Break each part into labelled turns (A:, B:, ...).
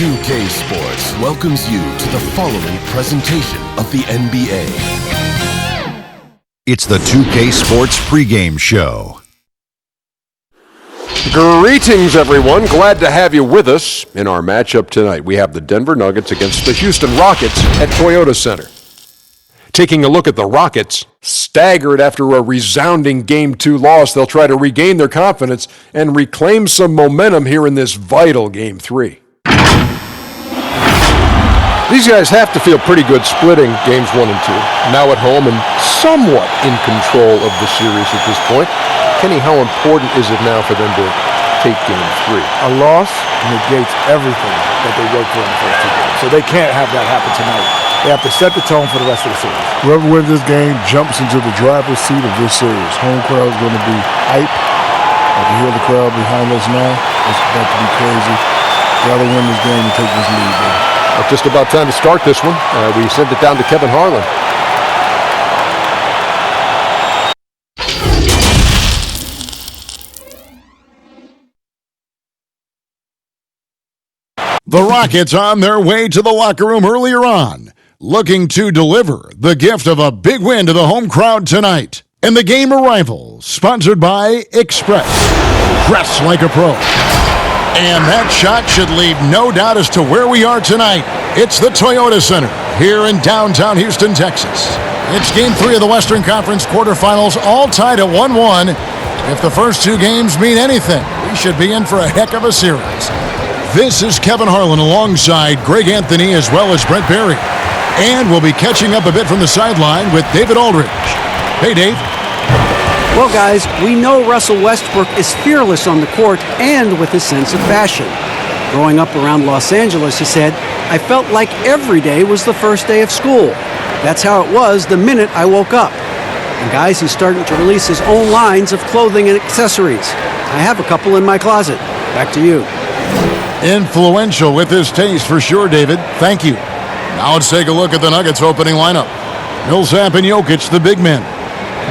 A: 2K Sports welcomes you to the following presentation of the NBA.
B: It's the 2K Sports pregame show.
C: Greetings, everyone. Glad to have you with us in our matchup tonight. We have the Denver Nuggets against the Houston Rockets at Toyota Center. Taking a look at the Rockets, staggered after a resounding Game 2 loss, they'll try to regain their confidence and reclaim some momentum here in this vital Game 3. These guys have to feel pretty good splitting Games 1 and 2, now at home and somewhat in control of the series at this point. Kenny, how important is it now for them to take Game 3?
D: A loss negates everything that they worked for in the first two games. So they can't have that happen tonight. They have to set the tone for the rest of the series.
E: Whoever wins this game jumps into the driver's seat of this series. Home crowd is going to be hype. I can hear the crowd behind us now. It's about to be crazy. Got to win this game and take this lead, man.
C: Well, just about time to start this one. We sent it down to Kevin Harlan.
B: The Rockets on their way to the locker room earlier on, looking to deliver the gift of a big win to the home crowd tonight. And the game arrival, sponsored by Express. Dress like a pro. And that shot should leave no doubt as to where we are tonight. It's the Toyota Center here in downtown Houston, Texas. It's Game 3 of the Western Conference quarterfinals, all tied at 1-1. If the first two games mean anything, we should be in for a heck of a series. This is Kevin Harlan alongside Greg Anthony as well as Brent Barry. And we'll be catching up a bit from the sideline with David Aldridge. Hey, Dave.
F: Well, guys, we know Russell Westbrook is fearless on the court and with a sense of fashion. Growing up around Los Angeles, he said, I felt like every day was the first day of school. That's how it was the minute I woke up. And guys, he's starting to release his own lines of clothing and accessories. I have a couple in my closet. Back to you.
B: Influential with his taste for sure, David. Thank you. Now let's take a look at the Nuggets opening lineup. Millsap and Jokic, the big men.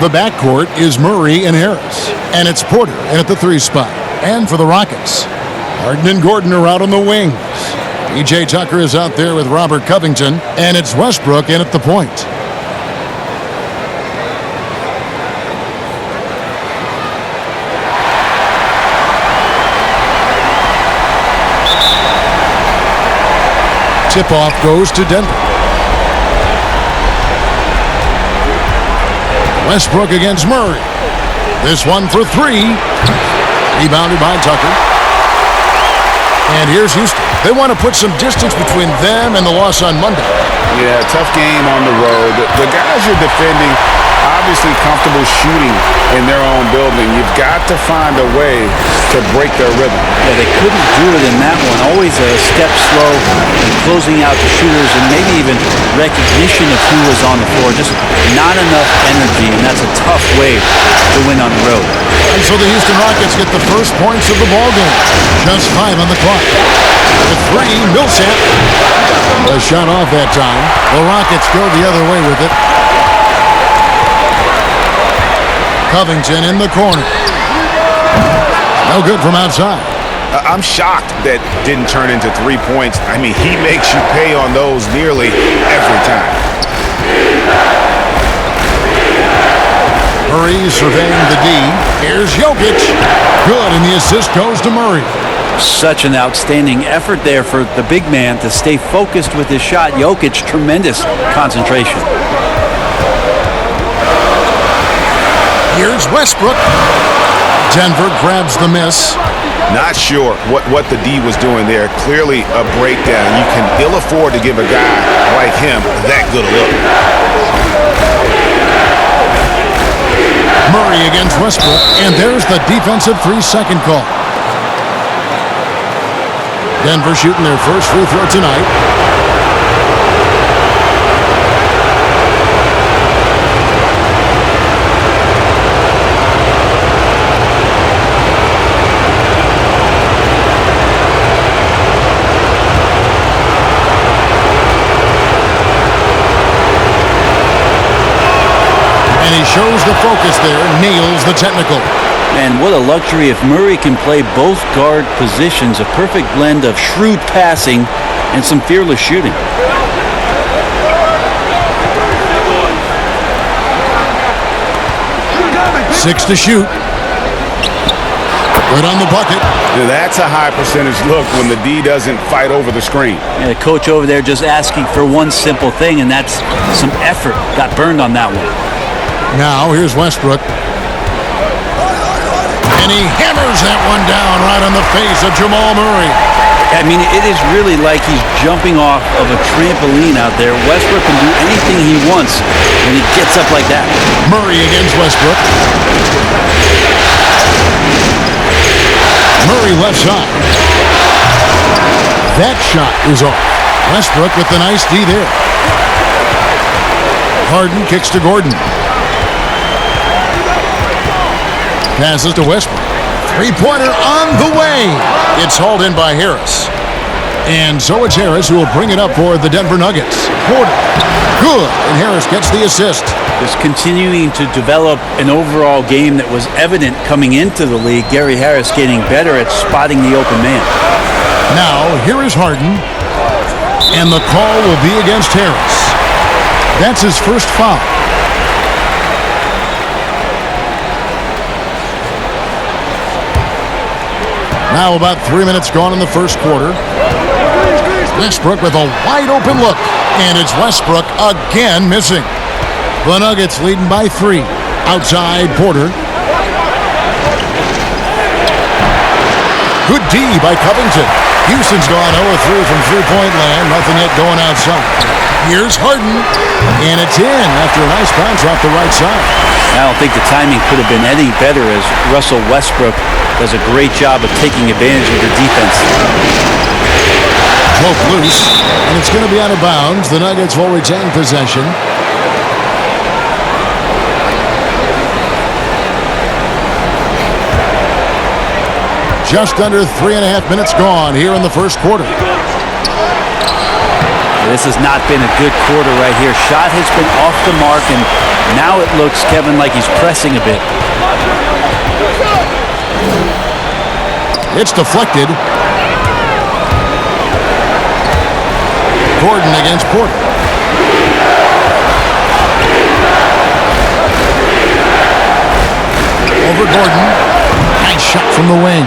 B: The backcourt is Murray and Harris. And it's Porter in at the 3 spot. And for the Rockets, Harden and Gordon are out on the wings. PJ Tucker is out there with Robert Covington. And it's Westbrook in at the point. Tip-off goes to Denver. Westbrook against Murray. This one for 3. Rebounded by Tucker. And here's Houston. They want to put some distance between them and the loss on Monday.
G: Yeah, tough game on the road. The guys you're defending, obviously comfortable shooting in their own building. You've got to find a way to break their rhythm.
F: Yeah, they couldn't do it in that one. Always a step slow and closing out the shooters and maybe even recognition of who was on the floor. Just not enough energy, and that's a tough way to win on the road.
B: And so the Houston Rockets get the first points of the ballgame. Just 5 on the clock. The 3, Millsap. A shot off that time. The Rockets go the other way with it. Covington in the corner. No good from outside.
G: I'm shocked that didn't turn into 3 points. I mean, he makes you pay on those nearly every time.
B: Murray surveying the D. Here's Jokic. Good, and the assist goes to Murray.
F: Such an outstanding effort there for the big man to stay focused with his shot. Jokic, tremendous concentration.
B: Here's Westbrook. Denver grabs the miss.
G: Not sure what the D was doing there. Clearly a breakdown. You can ill afford to give a guy like him that good a look.
B: Murray against Westbrook, and there's the defensive 3-second call. Denver shooting their first free throw tonight. And he shows the focus there, nails the technical.
H: And what a luxury if Murray can play both guard positions, a perfect blend of shrewd passing and some fearless shooting.
B: 6 to shoot. Good on the bucket.
G: That's a high percentage look when the D doesn't fight over the screen.
H: And the coach over there just asking for one simple thing, and that's some effort. Got burned on that one.
B: Now here's Westbrook. And he hammers that one down right on the face of Jamal Murray.
H: I mean, it is really like he's jumping off of a trampoline out there. Westbrook can do anything he wants when he gets up like that.
B: Murray against Westbrook. Murray left side. That shot is off. Westbrook with the nice D there. Harden kicks to Gordon. Passes to Westbrook. Three-pointer on the way. It's hauled in by Harris. And so it's Harris who will bring it up for the Denver Nuggets. Porter. Good. And Harris gets the assist.
H: Just continuing to develop an overall game that was evident coming into the league. Gary Harris getting better at spotting the open man.
B: Now, here is Harden. And the call will be against Harris. That's his first foul. Now about 3 minutes gone in the first quarter. Westbrook with a wide open look. And it's Westbrook again missing. The Nuggets leading by 3. Outside Porter. Good D by Covington. Houston's gone 0-3 from three-point land. Nothing yet going outside. Here's Harden. And it's in after a nice bounce off the right side.
H: I don't think the timing could have been any better as Russell Westbrook does a great job of taking advantage of the defense.
B: Broke loose, and it's going to be out of bounds. The Nuggets will retain possession. Just under 3.5 minutes gone here in the first quarter.
H: This has not been a good quarter right here. Shot has been off the mark, and now it looks, Kevin, like he's pressing a bit.
B: It's deflected. Gordon against Porter. Over Gordon. Nice shot from the wing.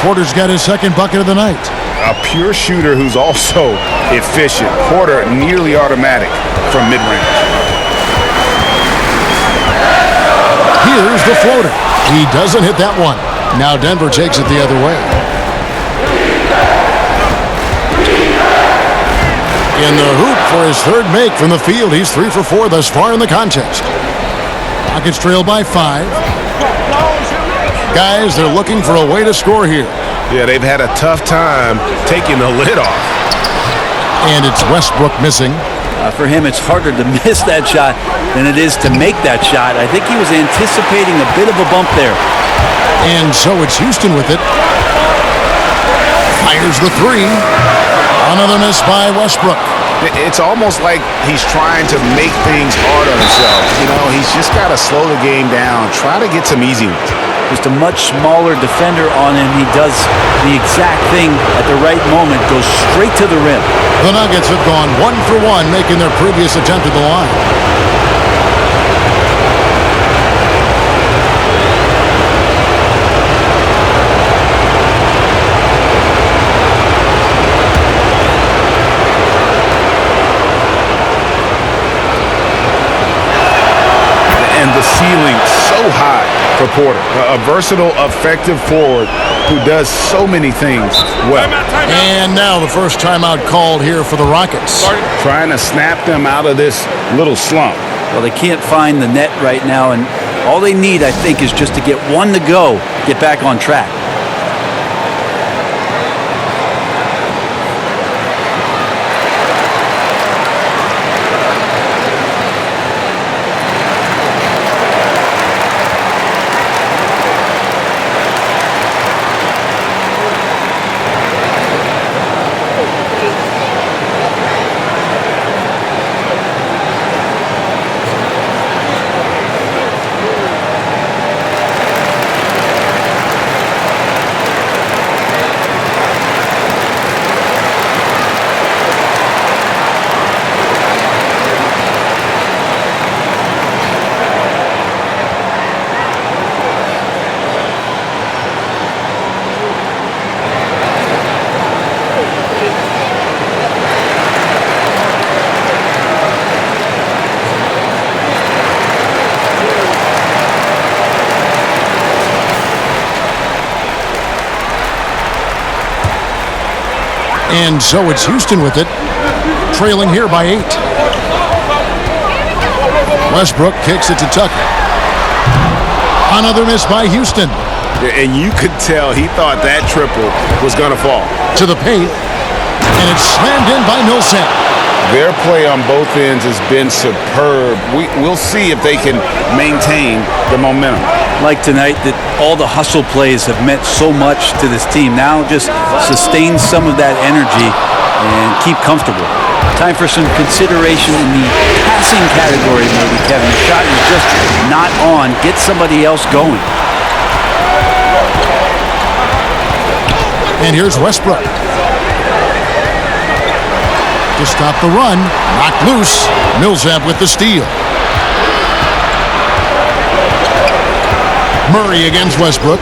B: Porter's got his second bucket of the night.
G: A pure shooter who's also efficient. Porter nearly automatic from mid-range.
B: Here's the floater. He doesn't hit that one. Now Denver takes it the other way. In the hoop for his third make from the field. He's 3 for 4 thus far in the contest. Rockets trail by 5. Guys, they're looking for a way to score here.
G: Yeah, they've had a tough time taking the lid off.
B: And it's Westbrook missing.
H: For him, it's harder to miss that shot than it is to make that shot. I think he was anticipating a bit of a bump there.
B: And so it's Houston with it. Fires the 3. Another miss by Westbrook.
G: It's almost like he's trying to make things hard on himself. You know, he's just got to slow the game down, try to get some easy ones.
H: Just a much smaller defender on him. He does the exact thing at the right moment, goes straight to the rim.
B: The Nuggets have gone 1 for 1, making their previous attempt at the line.
G: And the ceiling so high for Porter. A versatile, effective forward who does so many things well.
B: And now the first timeout called here for the Rockets.
G: Trying to snap them out of this little slump.
H: Well, they can't find the net right now, and all they need, I think, is just to get one to go, get back on track.
B: And so it's Houston with it, trailing here by 8. Westbrook kicks it to Tucker. Another miss by Houston.
G: And you could tell he thought that triple was going to fall.
B: To the paint, and it's slammed in by Millsap.
G: Their play on both ends has been superb. We'll see if they can maintain the momentum.
H: Like tonight, that all the hustle plays have meant so much to this team. Now just sustain some of that energy and keep comfortable. Time for some consideration in the passing category, maybe, Kevin. The shot is just not on. Get somebody else going.
B: And here's Westbrook. To stop the run, knocked loose. Millsap with the steal. Murray against Westbrook.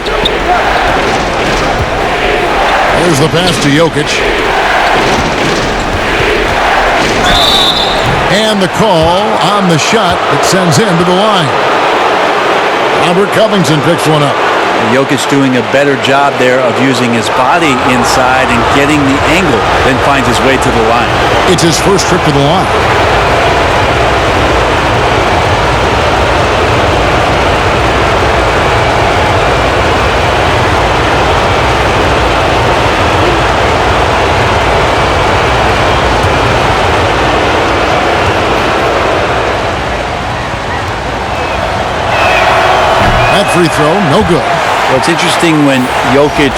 B: There's the pass to Jokic. And the call on the shot that sends him to the line. Robert Covington picks one up.
H: Jokic doing a better job there of using his body inside and getting the angle, then finds his way to the line.
B: It's his first trip to the line. That free throw, no good.
H: Well, it's interesting when Jokic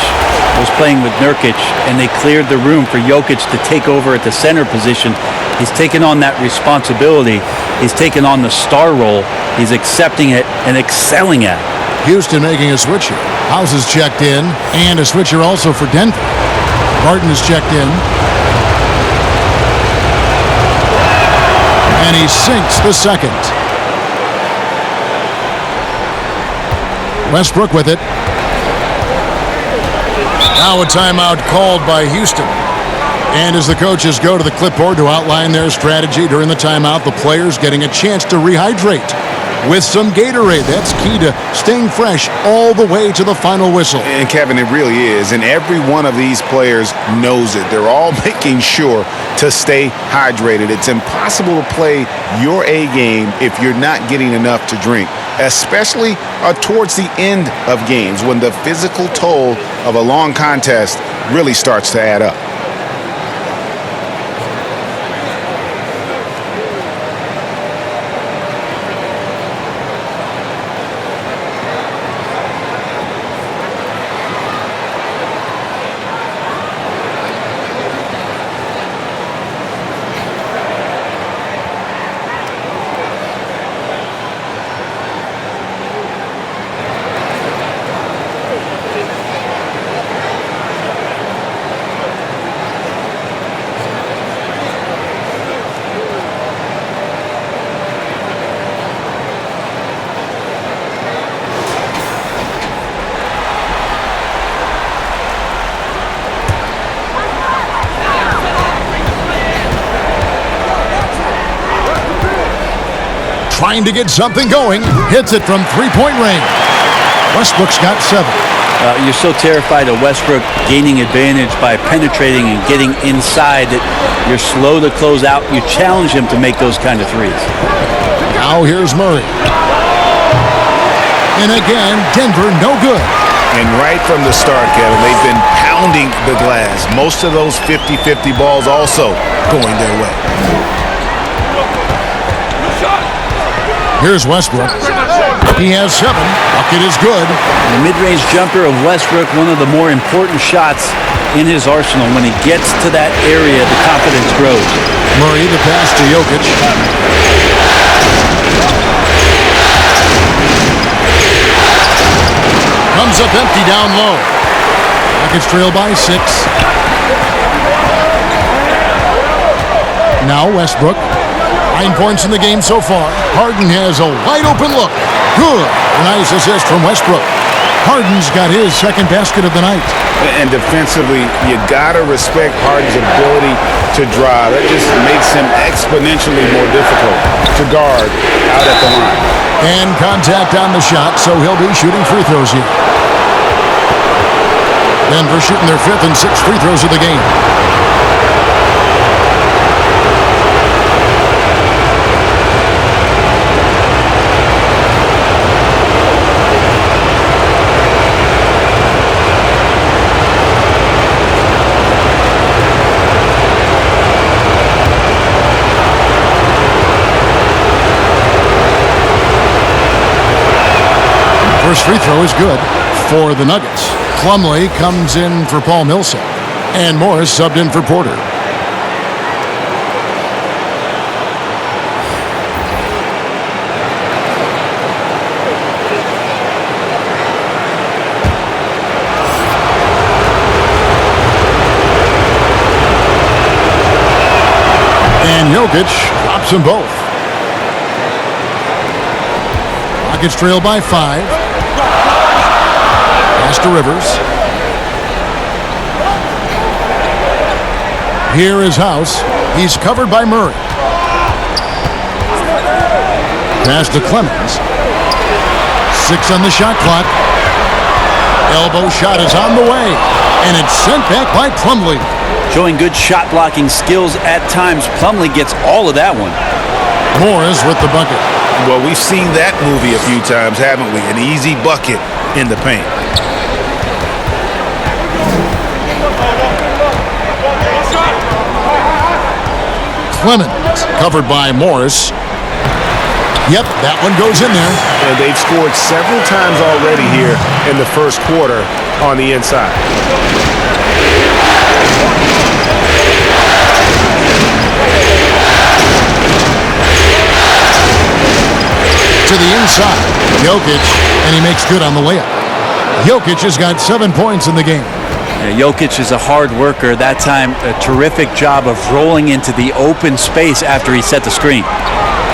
H: was playing with Nurkic and they cleared the room for Jokic to take over at the center position. He's taken on that responsibility. He's taken on the star role. He's accepting it and excelling at it.
B: Houston making a switch here. House is checked in, and a switcher also for Denver. Barton is checked in. And he sinks the second. Westbrook with it. Now a timeout called by Houston. And as the coaches go to the clipboard to outline their strategy during the timeout, the players getting a chance to rehydrate with some Gatorade. That's key to staying fresh all the way to the final whistle.
G: And Kevin, it really is. And every one of these players knows it. They're all making sure to stay hydrated. It's impossible to play your A game if you're not getting enough to drink, especially towards the end of games when the physical toll of a long contest really starts to add up.
B: Trying to get something going. Hits it from three-point range. Westbrook's got 7.
H: You're so terrified of Westbrook gaining advantage by penetrating and getting inside that you're slow to close out. You challenge him to make those kind of threes.
B: Now here's Murray. And again, Denver no good.
G: And right from the start, Kevin, they've been pounding the glass. Most of those 50-50 balls also going their way.
B: Here's Westbrook. He has 7. Bucket is good.
H: The mid-range jumper of Westbrook, one of the more important shots in his arsenal. When he gets to that area, the confidence grows.
B: Murray, the pass to Jokic. Comes up empty down low. Rockets trail by 6. Now Westbrook. 9 points in the game so far. Harden has a wide open look. Good. A nice assist from Westbrook. Harden's got his second basket of the night.
G: And defensively, you got to respect Harden's ability to drive. That just makes him exponentially more difficult to guard out at the line.
B: And contact on the shot, so he'll be shooting free throws here. Denver shooting their 5th and 6th free throws of the game. free throw is good for the Nuggets. Plumlee comes in for Paul Millsap, and Morris subbed in for Porter. And Jokic drops them both. Rockets trail by 5. Pass to Rivers. Here is House. He's covered by Murray. Pass to Clemens. 6 on the shot clock. Elbow shot is on the way. And it's sent back by Plumlee.
H: Showing good shot blocking skills at times. Plumlee gets all of that one.
B: Morris with the bucket.
G: Well, we've seen that movie a few times, haven't we? An easy bucket in the paint.
B: Clemens covered by Morris. Yep, that one goes in there.
G: And they've scored several times already here in the first quarter on the inside.
B: To the inside, Jokic, and he makes good on the layup. Jokic has got 7 points in the game.
H: Yeah, Jokic is a hard worker. That time, a terrific job of rolling into the open space after he set the screen.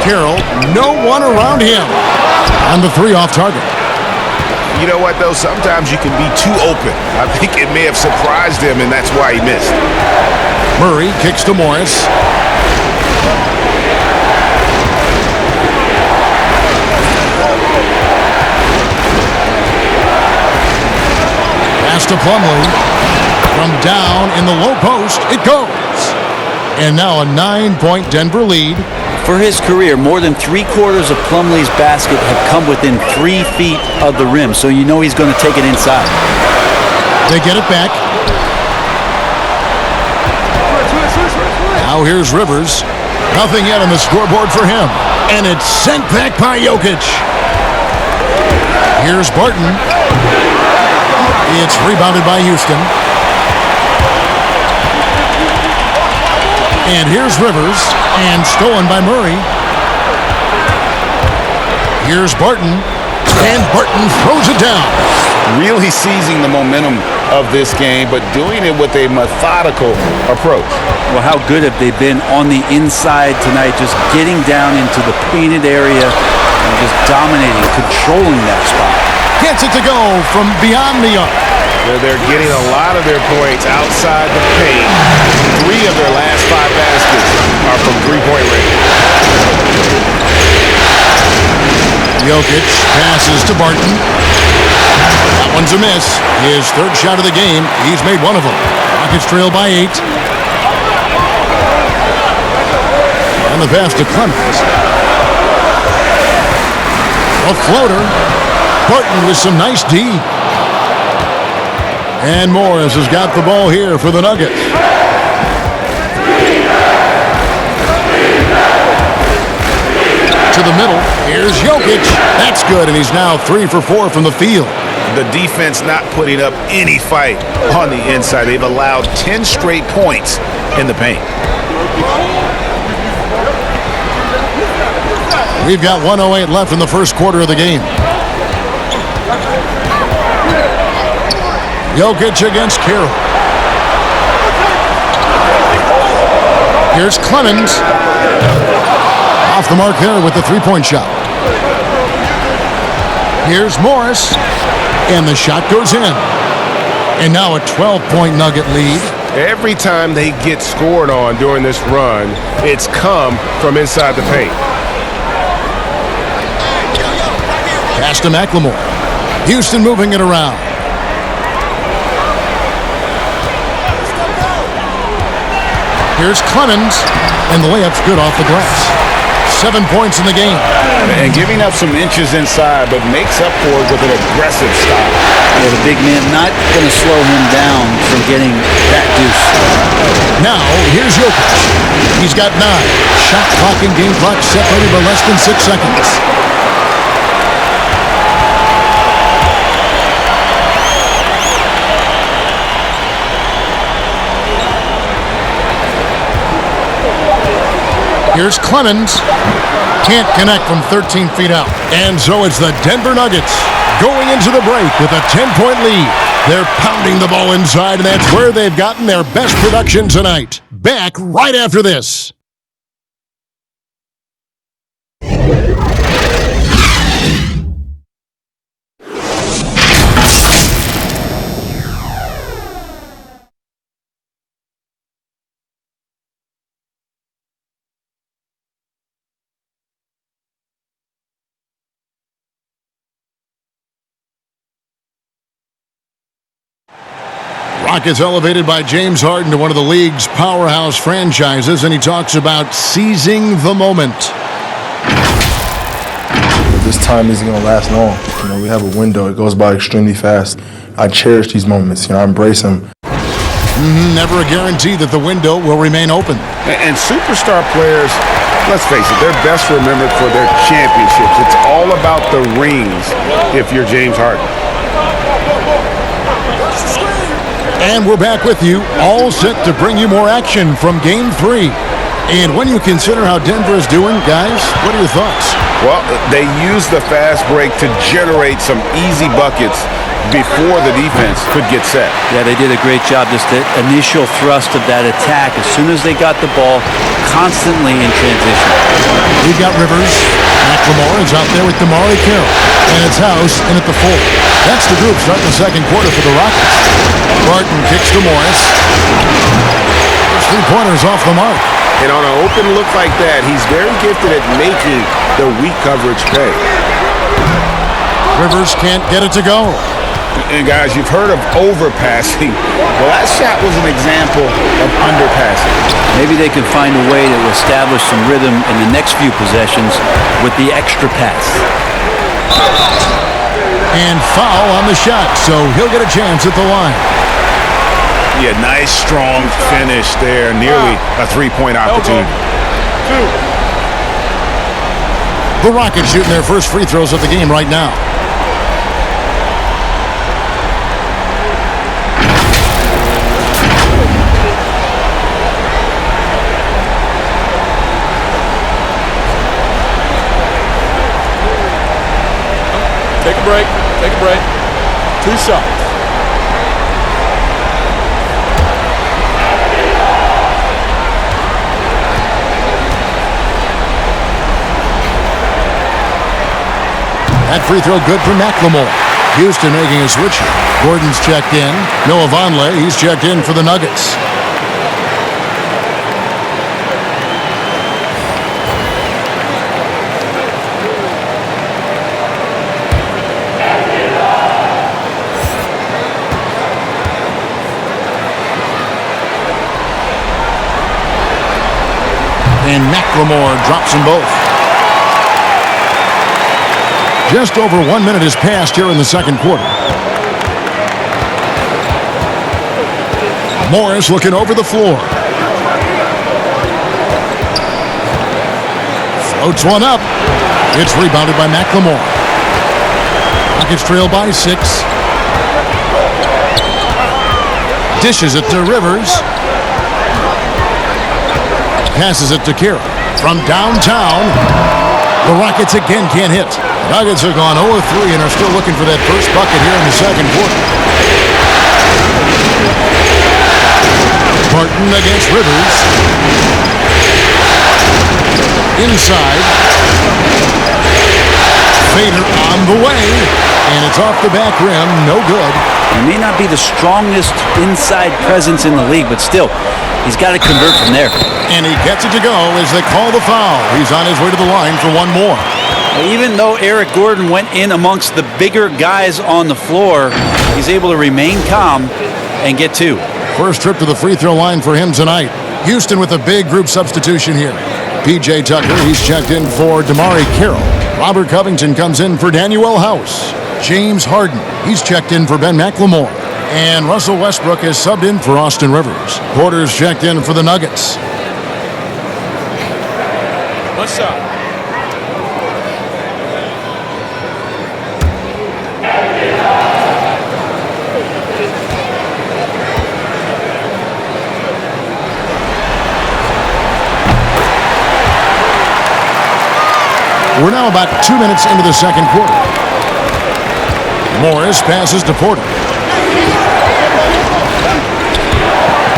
B: Carroll, no one around him. On the 3 off target.
G: You know what, though? Sometimes you can be too open. I think it may have surprised him, and that's why he missed.
B: Murray kicks to Morris. Pass to Plumlee. From down in the low post, it goes. And now a 9-point Denver lead.
H: For his career, more than 3/4 of Plumlee's basket have come within 3 feet of the rim, so you know he's going to take it inside.
B: They get it back. Now here's Rivers. Nothing yet on the scoreboard for him. And it's sent back by Jokic. Here's Barton. It's rebounded by Houston. And here's Rivers, and stolen by Murray. Here's Barton, and Barton throws it down.
G: Really seizing the momentum of this game, but doing it with a methodical approach.
H: Well, how good have they been on the inside tonight, just getting down into the painted area and just dominating, controlling that spot.
B: Gets it to go from beyond the arc.
G: They're getting a lot of their points outside the paint. 3 of their last 5 baskets are from three-point range.
B: Jokic passes to Barton. That one's a miss. His 3rd shot of the game. He's made one of them. Rockets trail by 8. And the pass to Clemens. A floater. Barton with some nice D. And Morris has got the ball here for the Nuggets. To the middle. Here's Jokic. That's good, and he's now 3 for 4 from the field.
G: The defense not putting up any fight on the inside. They've allowed 10 straight points in the paint.
B: We've got 1:08 left in the first quarter of the game. Jokic against Carroll. Here's Clemens. Off the mark there with the 3-point shot. Here's Morris. And the shot goes in. And now a 12-point Nugget lead.
G: Every time they get scored on during this run, it's come from inside the paint.
B: Pass to McLemore. Houston moving it around. Here's Clemens, and the layup's good off the glass. 7 points in the game.
G: And giving up some inches inside, but makes up for it with an aggressive stop.
H: Yeah, the big man not going to slow him down from getting that deuce.
B: Now, here's Jokic. He's got 9. Shot clock and game clock separated by less than 6 seconds. Here's Clemens. Can't connect from 13 feet out. And so it's the Denver Nuggets going into the break with a 10-point lead. They're pounding the ball inside, and that's where they've gotten their best production tonight. Back right after this. Rockets elevated by James Harden to one of the league's powerhouse franchises, and he talks about seizing the moment.
E: This time isn't going to last long. We have a window. It goes by extremely fast. I cherish these moments. I embrace them.
B: Never a guarantee that the window will remain open.
G: And superstar players, let's face it, they're best remembered for their championships. It's all about the rings if you're James Harden.
B: And we're back with you, all set to bring you more action from Game 3. And when you consider how Denver is doing, guys, what are your thoughts?
G: Well, they used the fast break to generate some easy buckets before the defense could get set.
H: Yeah, they did a great job. Just the initial thrust of that attack, as soon as they got the ball, constantly in transition.
B: We've got Rivers. McLemore is out there with DeMarre Carroll. And it's House in at the 4. That's the group starting the second quarter for the Rockets. Barton kicks to Morris. First three-pointers off the mark.
G: And on an open look like that, he's very gifted at making the weak coverage pay.
B: Rivers can't get it to go.
G: And guys, you've heard of overpassing. Well, that shot was an example of underpassing.
H: Maybe they can find a way to establish some rhythm in the next few possessions with the extra pass.
B: And foul on the shot, so he'll get a chance at the line.
G: Yeah, nice, strong finish there. Nearly a three-point opportunity.
B: The Rockets shooting their first free throws of the game right now.
I: Take a break. Take a break. 2 shots.
B: That free throw good for McLemore. Houston making a switch here. Gordon's checked in. Noah Vonleh, he's checked in for the Nuggets. And McLemore drops them both. Just over 1 minute has passed here in the second quarter. Morris looking over the floor. Floats one up. It's rebounded by McLemore. Rockets trail by 6. Dishes it to Rivers. Passes it to Kira. From downtown, the Rockets again can't hit. The Nuggets have gone 0-3 and are still looking for that first bucket here in the second quarter. Barton against Rivers. Inside. Fader on the way. And it's off the back rim. No good.
H: He may not be the strongest inside presence in the league, but still, he's got to convert from there.
B: And he gets it to go as they call the foul. He's on his way to the line for one more.
H: Even though Eric Gordon went in amongst the bigger guys on the floor, he's able to remain calm and get 2.
B: First trip to the free throw line for him tonight. Houston with a big group substitution here. P.J. Tucker, he's checked in for DeMarre Carroll. Robert Covington comes in for Danuel House. James Harden, he's checked in for Ben McLemore. And Russell Westbrook is subbed in for Austin Rivers. Porter's checked in for the Nuggets.
I: 1 shot.
B: now about 2 minutes into the second quarter. Morris passes to Porter.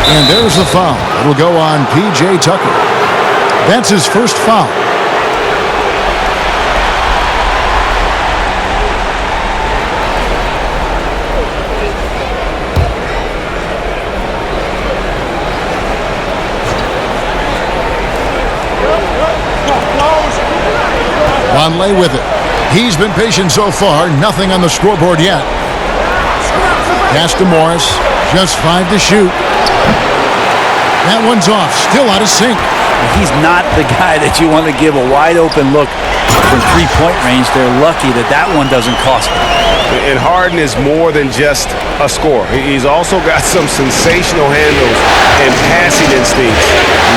B: And there's the foul. It'll go on P.J. Tucker. That's his first foul. Vonleh with it. He's been patient so far. Nothing on the scoreboard yet. Pass to Morris. Just 5 to shoot. That one's off. Still out of sync.
H: He's not the guy that you want to give a wide open look from three-point range. They're lucky that that one doesn't cost them.
G: And Harden is more than just a scorer. He's also got some sensational handles and passing instincts.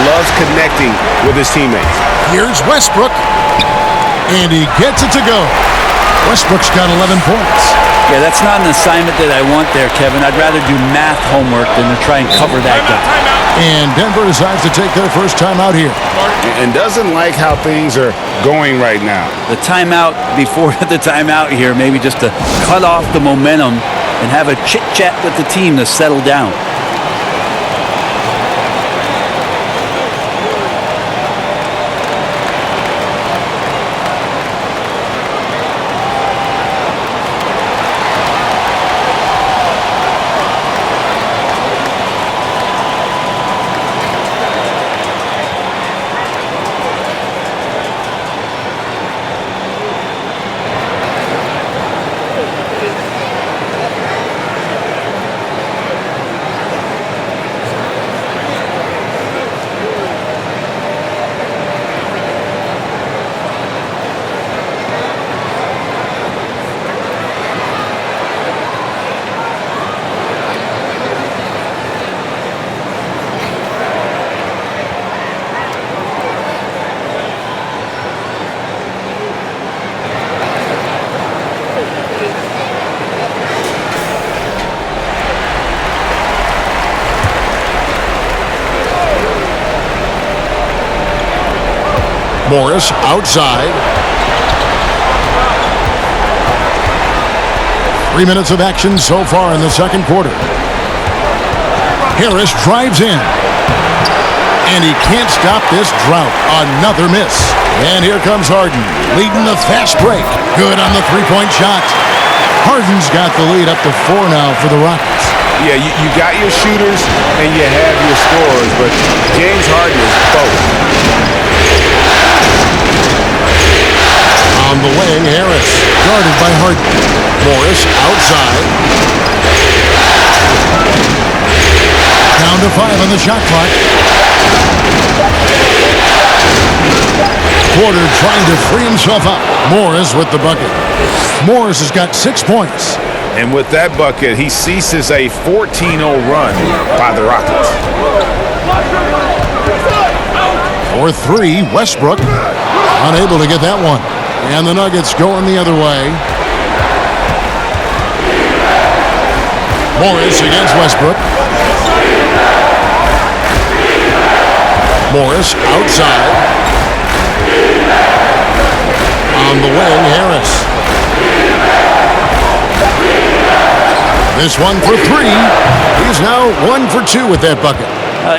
G: Loves connecting with his teammates.
B: Here's Westbrook. And he gets it to go. Westbrook's got 11 points.
H: Yeah, that's not an assignment that I want there, Kevin. I'd rather do math homework than to try and cover that guy.
B: And Denver decides to take their first timeout here.
G: And doesn't like how things are going right now.
H: The timeout before the timeout here, maybe just to cut off the momentum and have a chit-chat with the team to settle down.
B: Morris outside. 3 minutes of action so far in the second quarter. Harris drives in. And he can't stop this drought. Another miss. And here comes Harden, leading the fast break. Good on the three-point shot. Harden's got the lead up to 4 now for the Rockets.
G: Yeah, you got your shooters and you have your scorers, but James Harden is both.
B: On the wing, Harris, guarded by Harden. Morris outside. Down to 5 on the shot clock. Porter trying to free himself up. Morris with the bucket. Morris has got 6 points.
G: And with that bucket, he ceases a 14-0 run by the Rockets.
B: For 3, Westbrook unable to get that one. And the Nuggets going the other way. Morris against Westbrook. Morris outside. On the wing, Harris. This one for 3. He's now 1 for 2 with that bucket.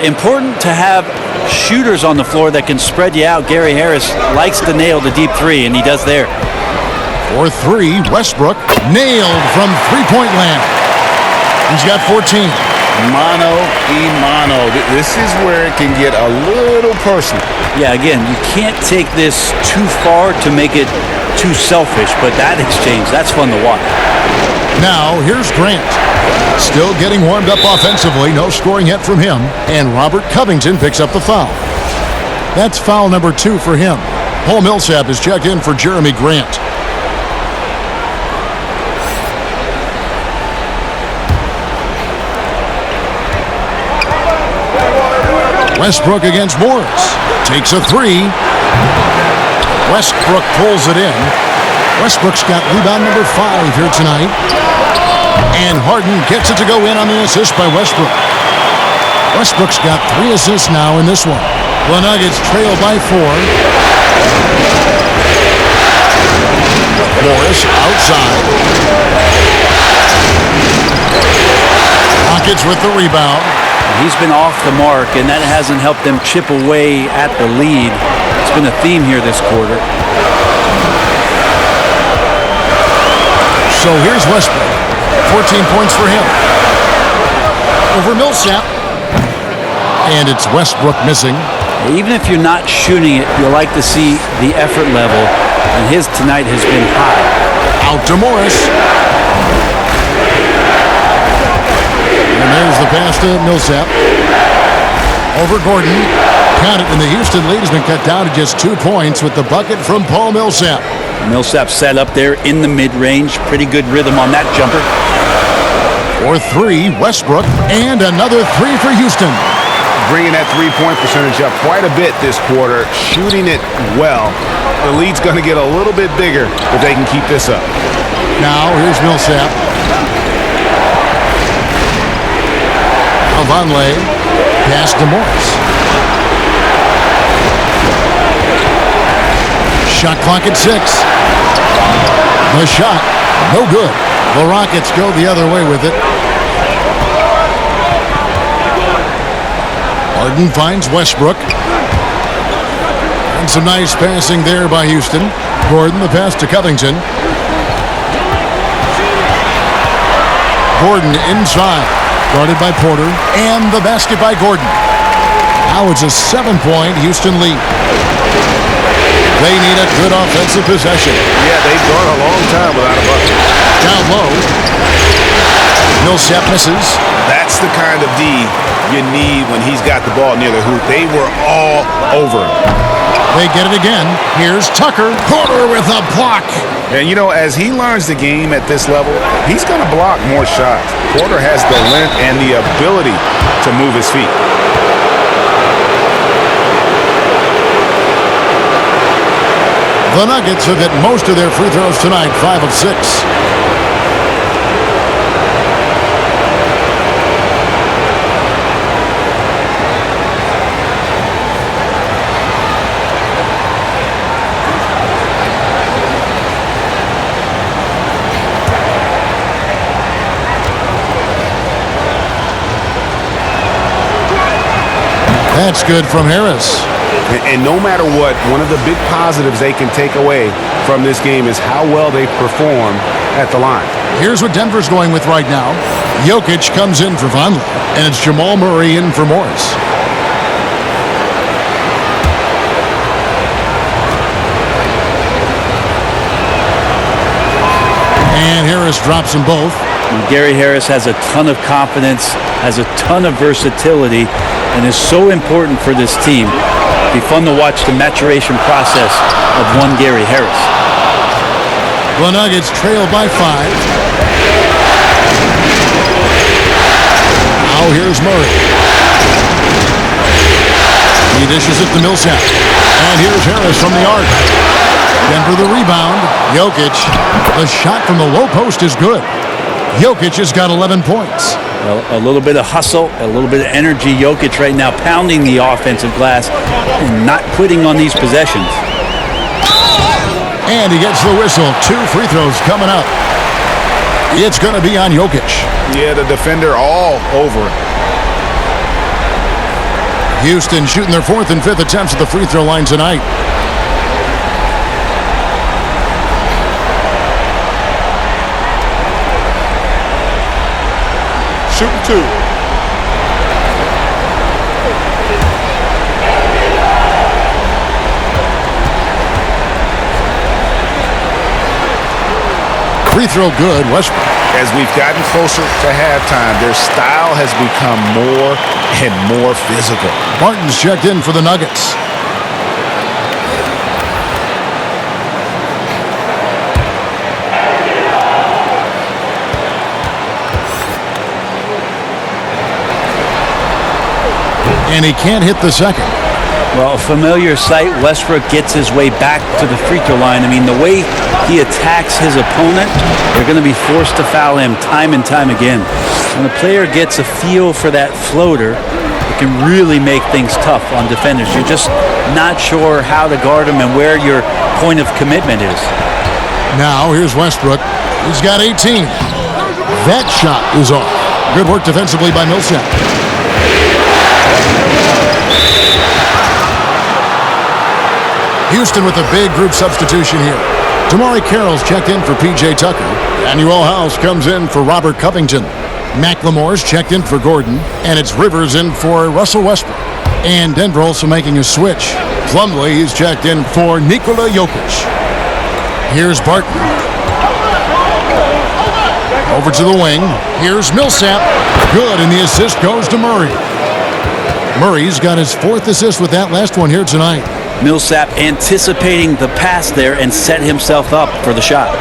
H: Important to have shooters on the floor that can spread you out. Gary Harris likes to nail the deep 3, and he does there.
B: For 3, Westbrook nailed from three-point land. He's got 14.
G: Mano y mano. This is where it can get a little personal.
H: Yeah, again, you can't take this too far to make it too selfish, but that exchange, that's fun to watch.
B: Now, here's Grant. Still getting warmed up offensively. No scoring yet from him. And Robert Covington picks up the foul. That's foul number 2 for him. Paul Millsap is checked in for Jeremy Grant. Westbrook against Morris. Takes a 3. Westbrook pulls it in. Westbrook's got rebound number 5 here tonight. And Harden gets it to go in on the assist by Westbrook. Westbrook's got 3 assists now in this one. The Nuggets trail by 4. Morris outside. Rockets with the rebound.
H: He's been off the mark, and that hasn't helped them chip away at the lead. It's been a theme here this quarter.
B: So here's Westbrook. 14 points for him. Over Millsap. And it's Westbrook missing.
H: Even if you're not shooting it, you like to see the effort level, and his tonight has been high.
B: Out to Morris. And there's the pass to Millsap. Over Gordon. Count it, and the Houston lead has been cut down to just 2 points with the bucket from Paul Millsap.
H: Millsap set up there in the mid-range. Pretty good rhythm on that jumper.
B: For 3, Westbrook, and another 3 for Houston.
G: Bringing that three-point percentage up quite a bit this quarter, shooting it well. The lead's going to get a little bit bigger if they can keep this up.
B: Now, here's Millsap. Vonleh, pass to Morris. Shot clock at 6. The shot, no good. The Rockets go the other way with it. Harden finds Westbrook. And some nice passing there by Houston. Gordon, the pass to Covington. Gordon inside. Guarded by Porter. And the basket by Gordon. Now it's a 7-point Houston lead. They need a good offensive possession.
G: Yeah, they've gone a long time without a bucket.
B: Down low. Millsap misses.
G: That's the kind of D you need when he's got the ball near the hoop. They were all over him.
B: They get it again. Here's Tucker. Porter with a block.
G: And, you know, as he learns the game at this level, he's going to block more shots. Porter has the length and the ability to move his feet.
B: The Nuggets have hit most of their free throws tonight, 5 of 6. That's good from Harris.
G: And no matter what, one of the big positives they can take away from this game is how well they perform at the line.
B: Here's what Denver's going with right now. Jokic comes in for Vonleh, and it's Jamal Murray in for Morris. And Harris drops them both.
H: Gary Harris has a ton of confidence, has a ton of versatility, and is so important for this team. It'll be fun to watch the maturation process of one Gary Harris.
B: The Nuggets trail by 5. Now here's Murray. He dishes it to Millsap. And here's Harris from the arc. Denver the rebound. Jokic. The shot from the low post is good. Jokic has got 11 points.
H: Well, a little bit of hustle, a little bit of energy. Jokic right now pounding the offensive glass and not quitting on these possessions.
B: And he gets the whistle. 2 free throws coming up. It's going to be on Jokic.
G: Yeah, the defender all over him.
B: Houston shooting their 4th and 5th attempts at the free throw line tonight.
I: Shooting 2.
B: Free throw good, Westbrook.
G: As we've gotten closer to halftime, their style has become more and more physical.
B: Martin's checked in for the Nuggets. And he can't hit the second.
H: Well, a familiar sight. Westbrook gets his way back to the free throw line. I mean, the way he attacks his opponent, they're going to be forced to foul him time and time again. When a player gets a feel for that floater, it can really make things tough on defenders. You're just not sure how to guard him and where your point of commitment is.
B: Now here's Westbrook. He's got 18. That shot is off. Good work defensively by Millsap. Houston with a big group substitution here. Tamari Carroll's checked in for P.J. Tucker. Daniel House comes in for Robert Covington. McLemore's checked in for Gordon. And it's Rivers in for Russell Westbrook. And Denver also making a switch. Plumlee is checked in for Nikola Jokic. Here's Barton. Over to the wing. Here's Millsap. Good, and the assist goes to Murray. Murray's got his 4th assist with that last one here tonight.
H: Millsap anticipating the pass there and set himself up for the shot.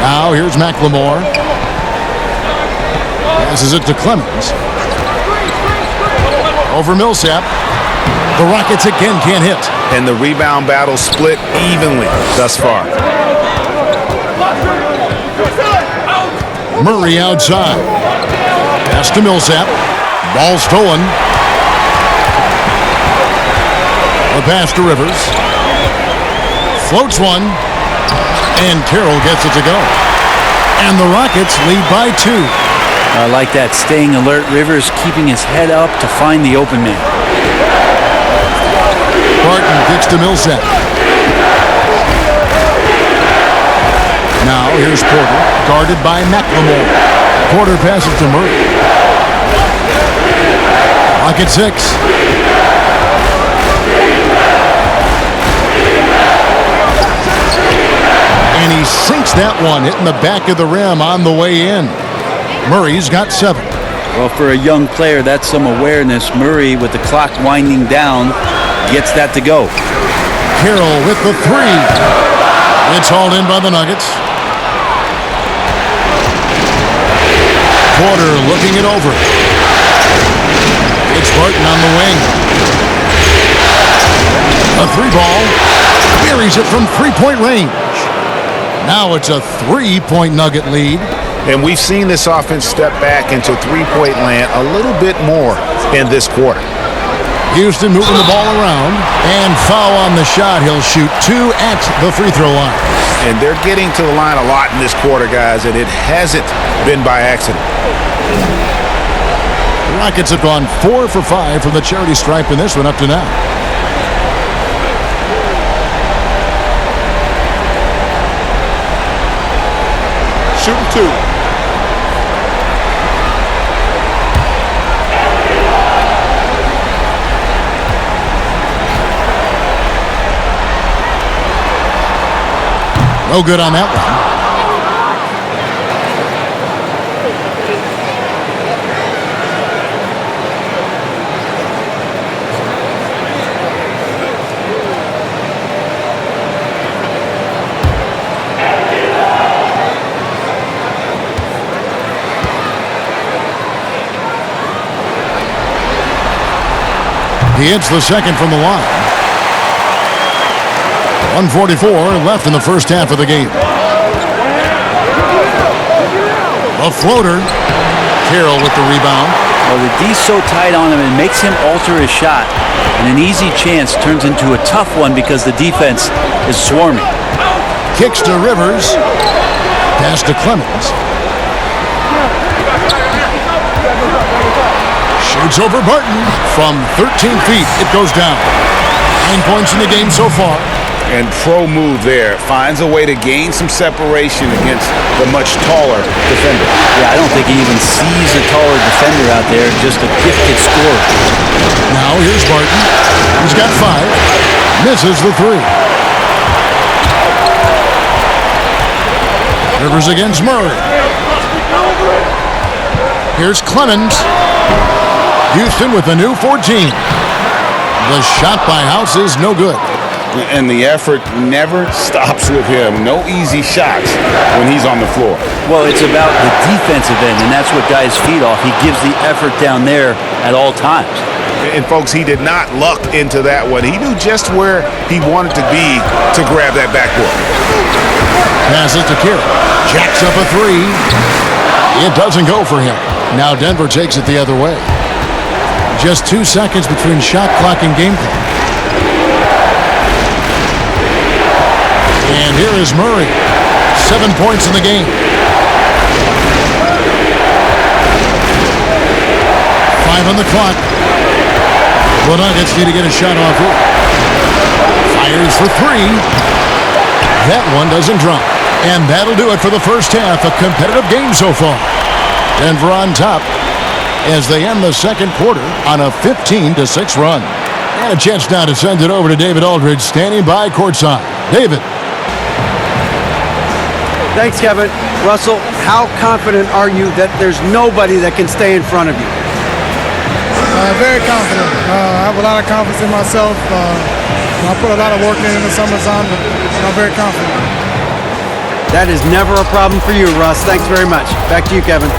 B: Now here's McLemore. Passes it to Clemens. Over Millsap. The Rockets again can't hit.
G: And the rebound battle split evenly thus far.
B: Murray outside. Pass to Millsap. Ball stolen. The pass to Rivers. Floats one. And Carroll gets it to go. And the Rockets lead by 2.
H: I like that, staying alert. Rivers keeping his head up to find the open man.
B: Barton kicks to Millsap. Now here's Porter, guarded by McLemore. Porter passes to Murray. Rocket 6. And he sinks that one, hitting the back of the rim on the way in. Murray's got 7.
H: Well, for a young player, that's some awareness. Murray, with the clock winding down, gets that to go.
B: Carroll with the 3. It's hauled in by the Nuggets. Porter looking it over. It's Barton on the wing. A 3-ball. Buries it from 3-point range. Now it's a 3-point Nugget lead.
G: And we've seen this offense step back into 3-point land a little bit more in this quarter.
B: Houston moving the ball around. And foul on the shot. He'll shoot 2 at the free throw line.
G: And they're getting to the line a lot in this quarter, guys, and it hasn't been by accident.
B: The Rockets have gone 4 for 5 from the charity stripe in this one up to now.
I: Shooting 2.
B: No good on that one. He hits the second from the line. 1:44 left in the first half of the game. A floater. Carroll with the rebound.
H: Well, the D's so tight on him, it makes him alter his shot. And an easy chance turns into a tough one because the defense is swarming.
B: Kicks to Rivers. Pass to Clemens. Shoots over Barton. From 13 feet, it goes down. 9 points in the game so far.
G: And pro move there. Finds a way to gain some separation against the much taller defender.
H: Yeah, I don't think he even sees a taller defender out there. Just a gifted scorer.
B: Now here's Barton. He's got 5. Misses the 3. Rivers against Murray. Here's Clemens. Houston with a new 14. The shot by House is no good.
G: And the effort never stops with him. No easy shots when he's on the floor.
H: Well, it's about the defensive end, and that's what guys feed off. He gives the effort down there at all times.
G: And, folks, he did not luck into that one. He knew just where he wanted to be to grab that backboard.
B: Passes to Carroll. Jacks up a 3. It doesn't go for him. Now Denver takes it the other way. Just 2 seconds between shot clock and game clock. And here is Murray. 7 points in the game. 5 on the clock. The Nuggets need to get a shot off here. Fires for 3. That one doesn't drop. And that'll do it for the first half. A competitive game so far. Denver on top as they end the second quarter on a 15-6 run. And a chance now to send it over to David Aldridge, standing by courtside. David.
F: Thanks, Kevin. Russell, how confident are you that there's nobody that can stay in front of you?
E: Very confident. I have a lot of confidence in myself. I put a lot of work in the summertime, but I'm very confident.
F: That is never a problem for you, Russ. Thanks very much. Back to you, Kevin.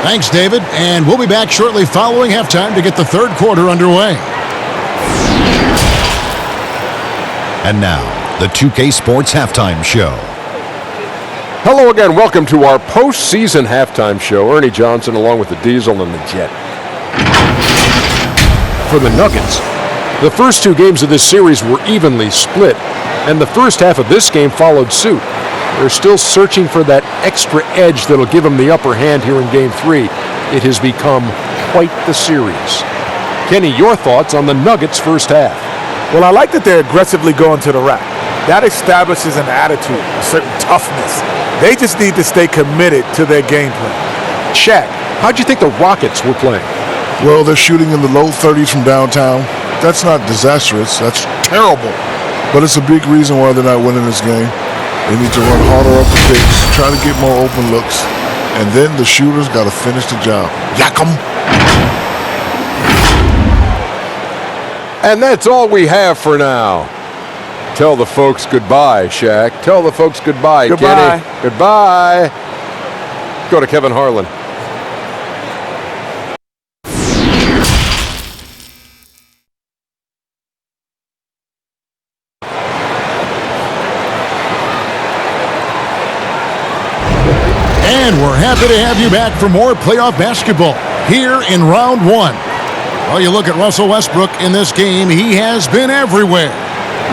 B: Thanks, David. And we'll be back shortly following halftime to get the third quarter underway.
J: And now, the 2K Sports Halftime Show.
C: Hello again. Welcome to our postseason halftime show. Ernie Johnson along with the Diesel and the Jet. For the Nuggets, the first 2 games of this series were evenly split, and the first half of this game followed suit. They're still searching for that extra edge that'll give them the upper hand here in Game 3. It has become quite the series. Kenny, your thoughts on the Nuggets' first half?
D: Well, I like that they're aggressively going to the rack. That establishes an attitude, a certain toughness. They just need to stay committed to their game plan.
C: Shaq, how'd you think the Rockets were playing?
E: Well, they're shooting in the low 30s from downtown. That's not disastrous. That's terrible. But it's a big reason why they're not winning this game. They need to run harder up the pitch, try to get more open looks, and then the shooters got to finish the job. Yak 'em.
C: And that's all we have for now. Tell the folks goodbye, Shaq. Tell the folks goodbye,
D: Goodbye.
C: Kenny. Goodbye. Go to Kevin Harlan.
B: And we're happy to have you back for more playoff basketball here in round 1. Well, you look at Russell Westbrook in this game, he has been everywhere.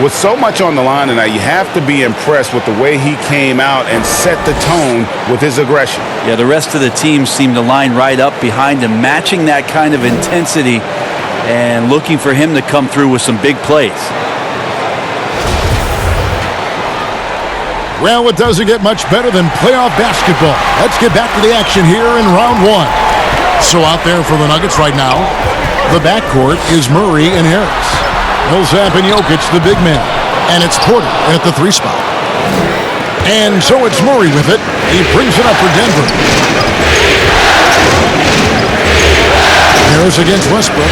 G: With so much on the line tonight, you have to be impressed with the way he came out and set the tone with his aggression.
H: Yeah, the rest of the team seemed to line right up behind him, matching that kind of intensity and looking for him to come through with some big plays.
B: Well, it doesn't get much better than playoff basketball. Let's get back to the action here in round 1. So out there for the Nuggets right now, the backcourt is Murray and Harris. Millsap and Jokic, the big man. And it's Porter at the 3 spot. And so it's Murray with it. He brings it up for Denver. Harris against Westbrook.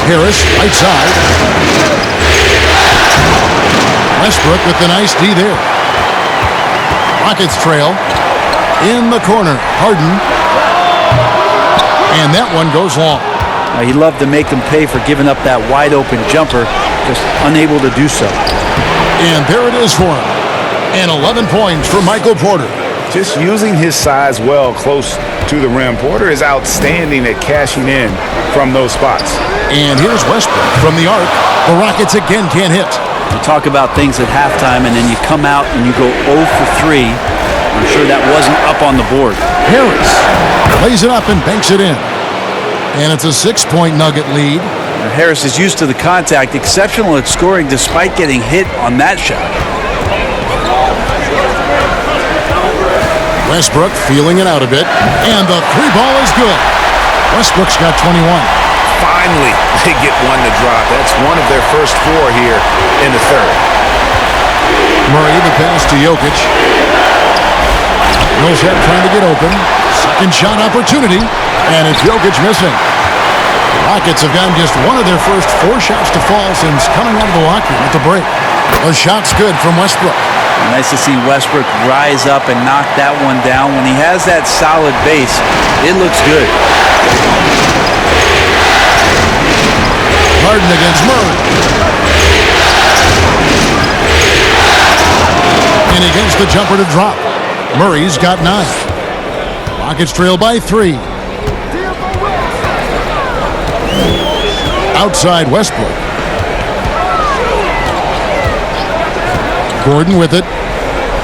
B: Harris, right side. Westbrook with the nice D there. Rockets trail. In the corner, Harden. And that one goes long.
H: He loved to make them pay for giving up that wide-open jumper, just unable to do so.
B: And there it is for him. And 11 points for Michael Porter.
G: Just using his size well close to the rim. Porter is outstanding at cashing in from those spots.
B: And here's Westbrook from the arc. The Rockets again can't hit.
H: You talk about things at halftime, and then you come out and you go 0 for 3. I'm sure that wasn't up on the board.
B: Harris lays it up and banks it in. And it's a 6-point Nugget lead.
H: Harris is used to the contact, exceptional at scoring despite getting hit on that shot.
B: Westbrook feeling it out a bit. And the 3 ball is good. Westbrook's got 21.
G: Finally, they get one to drop. That's one of their first 4 here in the third.
B: Murray, the pass to Jokic. Millsap trying to get open. Second shot opportunity. And it's Jokic missing. The Rockets have gotten just one of their first 4 shots to fall since coming out of the locker room at the break. The shot's good from Westbrook.
H: Nice to see Westbrook rise up and knock that one down. When he has that solid base, it looks good.
B: Harden against Murray. And he gets the jumper to drop. Murray's got 9. Rockets trail by 3. Outside Westbrook. Gordon with it.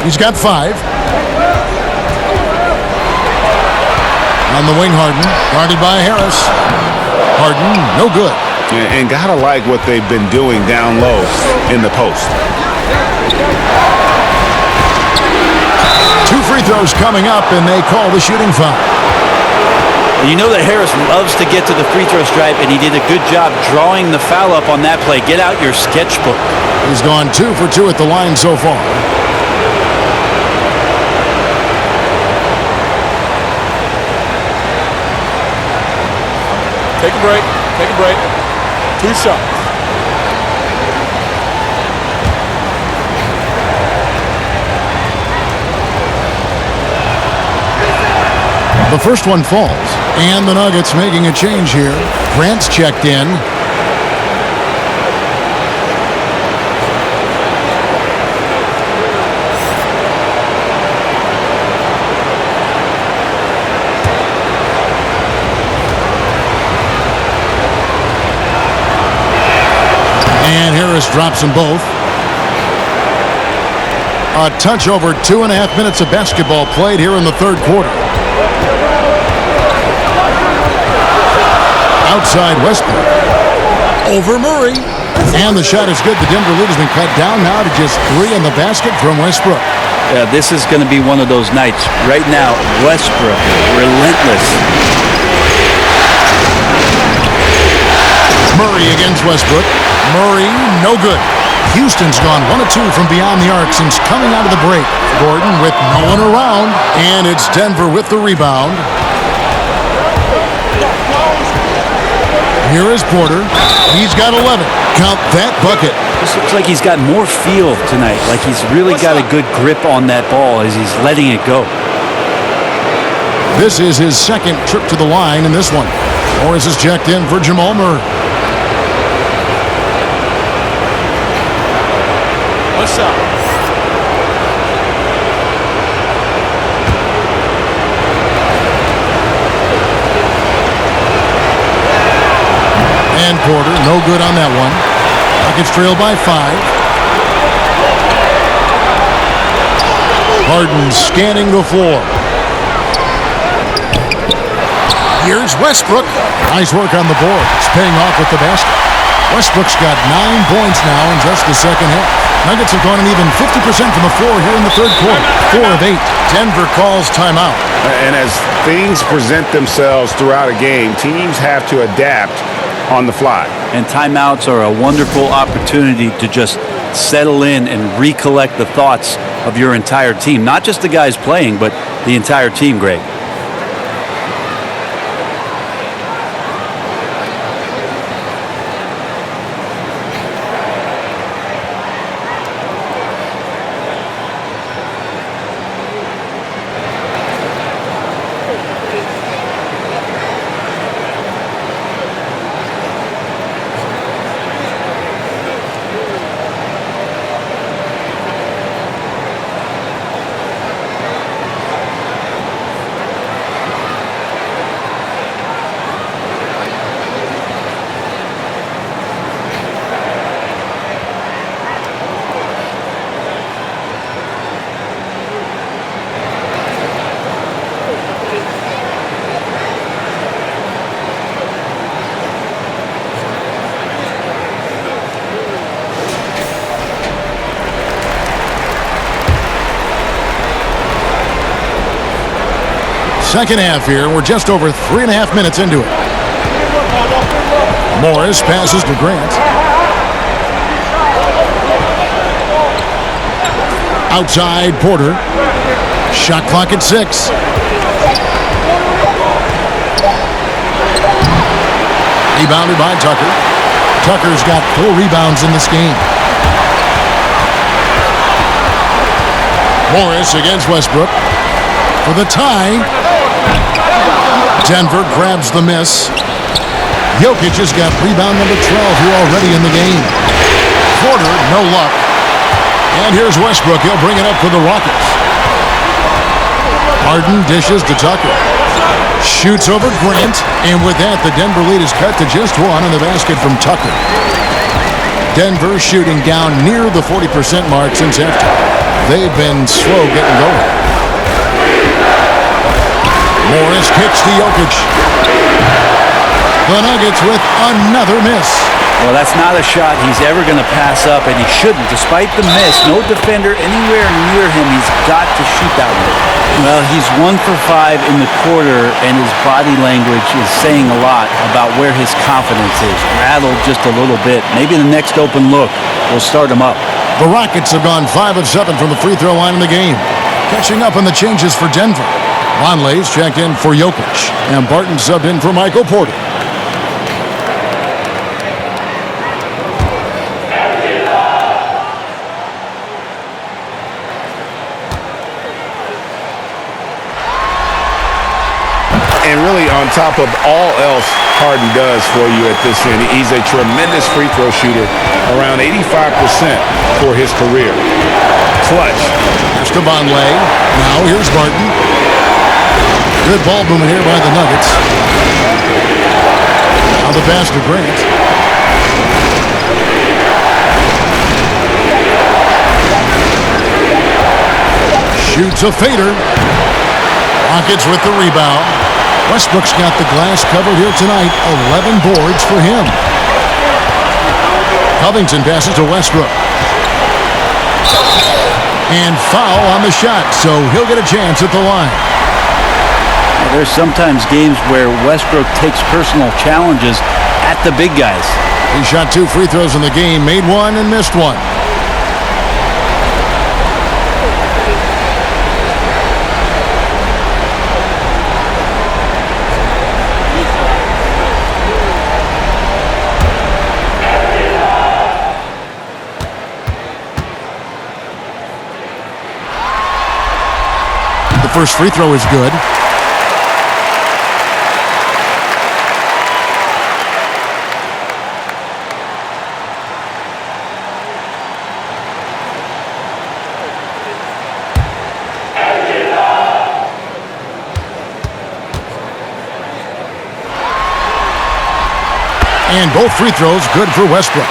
B: He's got 5. On the wing, Harden. Guarded by Harris. Harden, no good.
G: And gotta like what they've been doing down low in the post.
B: 2 free throws coming up, and they call the shooting foul.
H: You know that Harris loves to get to the free throw stripe, and he did a good job drawing the foul up on that play. Get out your sketchbook.
B: He's gone 2 for 2 at the line so far.
I: Take a break. Take a break. 2 shots.
B: The first one falls, and the Nuggets making a change here. Grant's checked in. And Harris drops them both. A touch over 2.5 minutes of basketball played here in the third quarter. Outside Westbrook. Over Murray. And the shot is good. The Denver lead has been cut down now to just 3 in the basket from Westbrook.
H: Yeah, this is going to be one of those nights. Right now, Westbrook, relentless.
B: Murray against Westbrook. Murray, no good. Houston's gone 1 of 2 from beyond the arc since coming out of the break. Gordon with no one around. And it's Denver with the rebound. Here is Porter. He's got 11. Count that bucket.
H: This looks like he's got more feel tonight. Like he's really got a good grip on that ball as he's letting it go.
B: This is his second trip to the line in this one. Morris is checked in for Jamal Murray.
I: 1 shot.
B: And Porter, no good on that one. Rockets trail by 5. Harden scanning the floor. Here's Westbrook. Nice work on the board. It's paying off with the basket. Westbrook's got 9 points now in just the second half. Nuggets have gone an even 50% from the floor here in the third quarter. 4 of 8. Denver calls timeout.
G: And as things present themselves throughout a game, teams have to adapt on the fly.
H: And timeouts are a wonderful opportunity to just settle in and recollect the thoughts of your entire team. Not just the guys playing, but the entire team, Greg.
B: Second half here. We're just over 3.5 minutes into it. Morris passes to Grant. Outside Porter. Shot clock at 6. Rebounded by Tucker. Tucker's got 4 rebounds in this game. Morris against Westbrook for the tie. Denver grabs the miss. Jokic has got rebound number 12 here already in the game. Porter, no luck. And here's Westbrook. He'll bring it up for the Rockets. Harden dishes to Tucker. Shoots over Grant. And with that, the Denver lead is cut to just 1 in the basket from Tucker. Denver shooting down near the 40% mark since halftime. They've been slow getting going. Morris kicks to Jokic. The Nuggets with another miss.
H: Well, that's not a shot he's ever going to pass up, and he shouldn't. Despite the miss, no defender anywhere near him. He's got to shoot that one. Well, he's 1 for 5 in the quarter, and his body language is saying a lot about where his confidence is. Rattled just a little bit. Maybe the next open look will start him up.
B: The Rockets have gone 5 of 7 from the free throw line in the game. Catching up on the changes for Denver. Vonleh's checked in for Jokic, and Barton subbed in for Michael Porter.
G: And really, on top of all else Harden does for you at this end, he's a tremendous free throw shooter, around 85% for his career. Clutch.
B: Here's to Vonleh. Now here's Barton. Good ball movement here by the Nuggets. Now the pass to Grant. Shoots a fader. Rockets with the rebound. Westbrook's got the glass covered here tonight. 11 boards for him. Covington passes to Westbrook. And foul on the shot, so he'll get a chance at the line.
H: There's sometimes games where Westbrook takes personal challenges at the big guys.
B: He shot 2 free throws in the game, made 1 and missed 1. The first free throw is good. And both free throws good for Westbrook.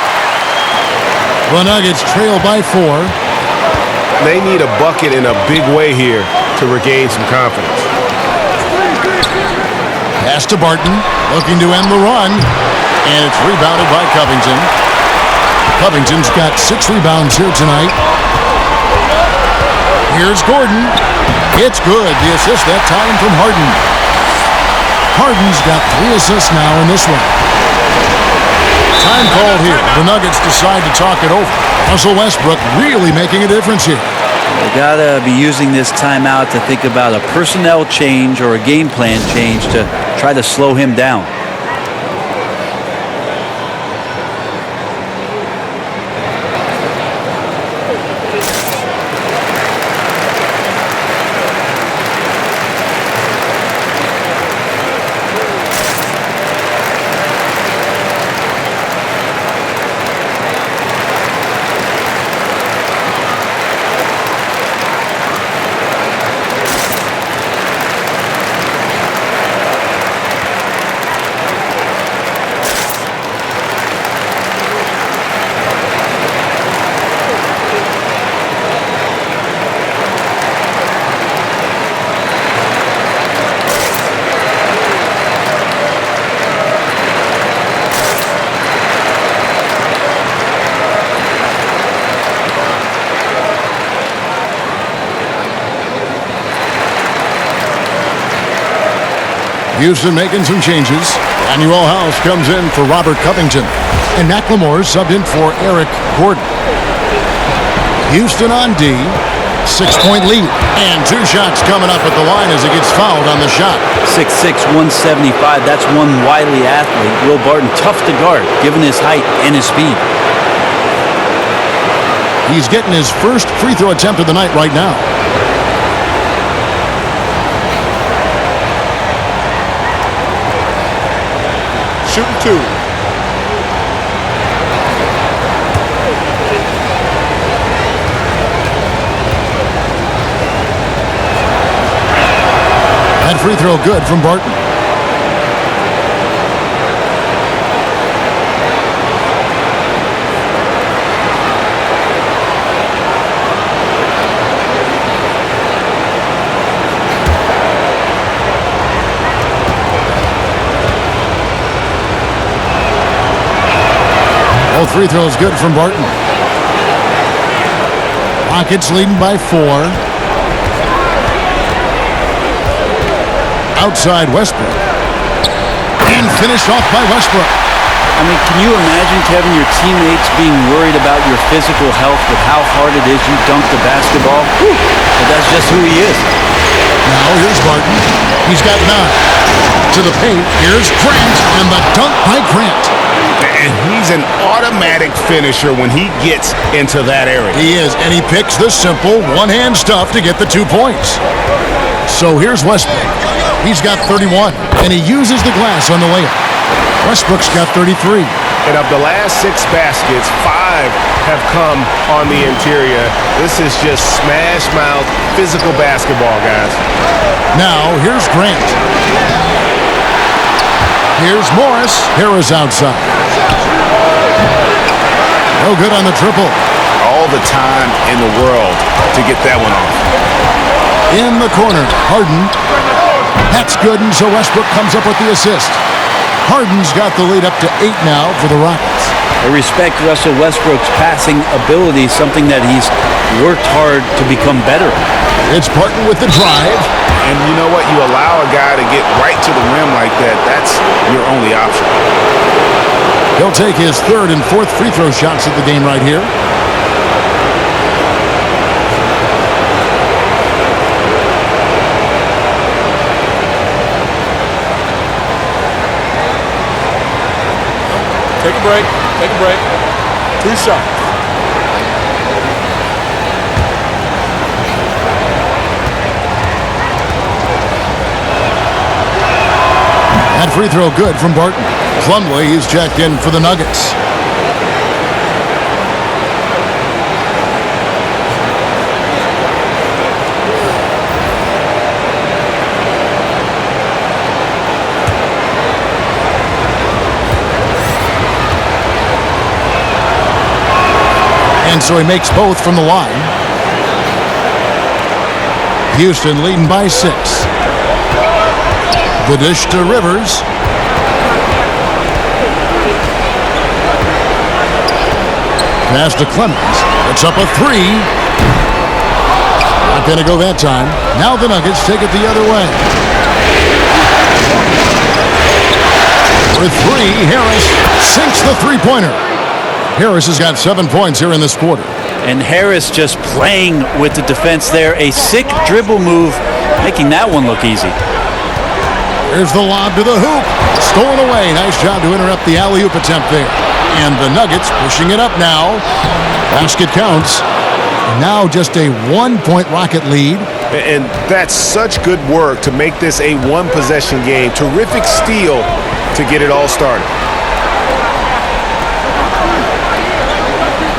B: The Nuggets trail by 4.
G: They need a bucket in a big way here to regain some confidence.
B: Pass to Barton, looking to end the run. And it's rebounded by Covington. Covington's got 6 rebounds here tonight. Here's Gordon. It's good. The assist that time from Harden. Harden's got 3 assists now in this one. Time called here. The Nuggets decide to talk it over. Russell Westbrook really making a difference here.
H: They gotta be using this timeout to think about a personnel change or a game plan change to try to slow him down.
B: Houston making some changes. Daniel House comes in for Robert Covington. And McLemore subbed in for Eric Gordon. Houston on D. 6-point lead. And 2 shots coming up at the line as he gets fouled on the shot.
H: 6'6", 175. That's one wily athlete. Will Barton tough to guard, given his height and his speed.
B: He's getting his first free throw attempt of the night right now.
D: Shooting 2.
B: That free throw good from Barton. The free throw is good from Barton. Rockets leading by 4. Outside Westbrook. And finished off by Westbrook.
H: I mean, can you imagine, Kevin, your teammates being worried about your physical health with how hard it is you dunk the basketball? Whew. But that's just who he is.
B: Now here's Barton. He's got 9. To the paint, here's Grant, and the dunk by Grant.
G: And he's an automatic finisher when he gets into that area.
B: He is, and he picks the simple one-hand stuff to get the 2 points. So here's Westbrook. He's got 31, and he uses the glass on the layup. Westbrook's got 33.
K: And of the last 6 baskets, 5 have come on the interior. This is just smash-mouth physical basketball, guys.
B: Now here's Grant. Here's Morris. Harris outside. No good on the triple.
G: All the time in the world to get that one off.
B: In the corner, Harden. That's good, and so Westbrook comes up with the assist. Harden's got the lead up to 8 now for the Rockets.
H: I respect Russell Westbrook's passing ability, something that he's worked hard to become better at.
B: It's Barton with the drive.
G: And you know what? You allow a guy to get right to the rim like that, that's your only option.
B: He'll take his 3rd and 4th free throw shots of the game right here.
I: Take a break. Take a break. 2 shots.
B: That free throw good from Barton. Plumlee is checked in for the Nuggets. And so he makes both from the line. Houston leading by 6. The dish to Rivers. Pass to Clemens. It's up a 3. Not going to go that time. Now the Nuggets take it the other way. For 3, Harris sinks the three-pointer. Harris has got 7 points here in this quarter.
H: And Harris just playing with the defense there. A sick dribble move, making that one look easy.
B: Here's the lob to the hoop. Stolen away. Nice job to interrupt the alley-oop attempt there. And the Nuggets pushing it up now. Basket counts. And now just a 1-point Rocket lead.
K: And that's such good work to make this a one-possession game. Terrific steal to get it all started.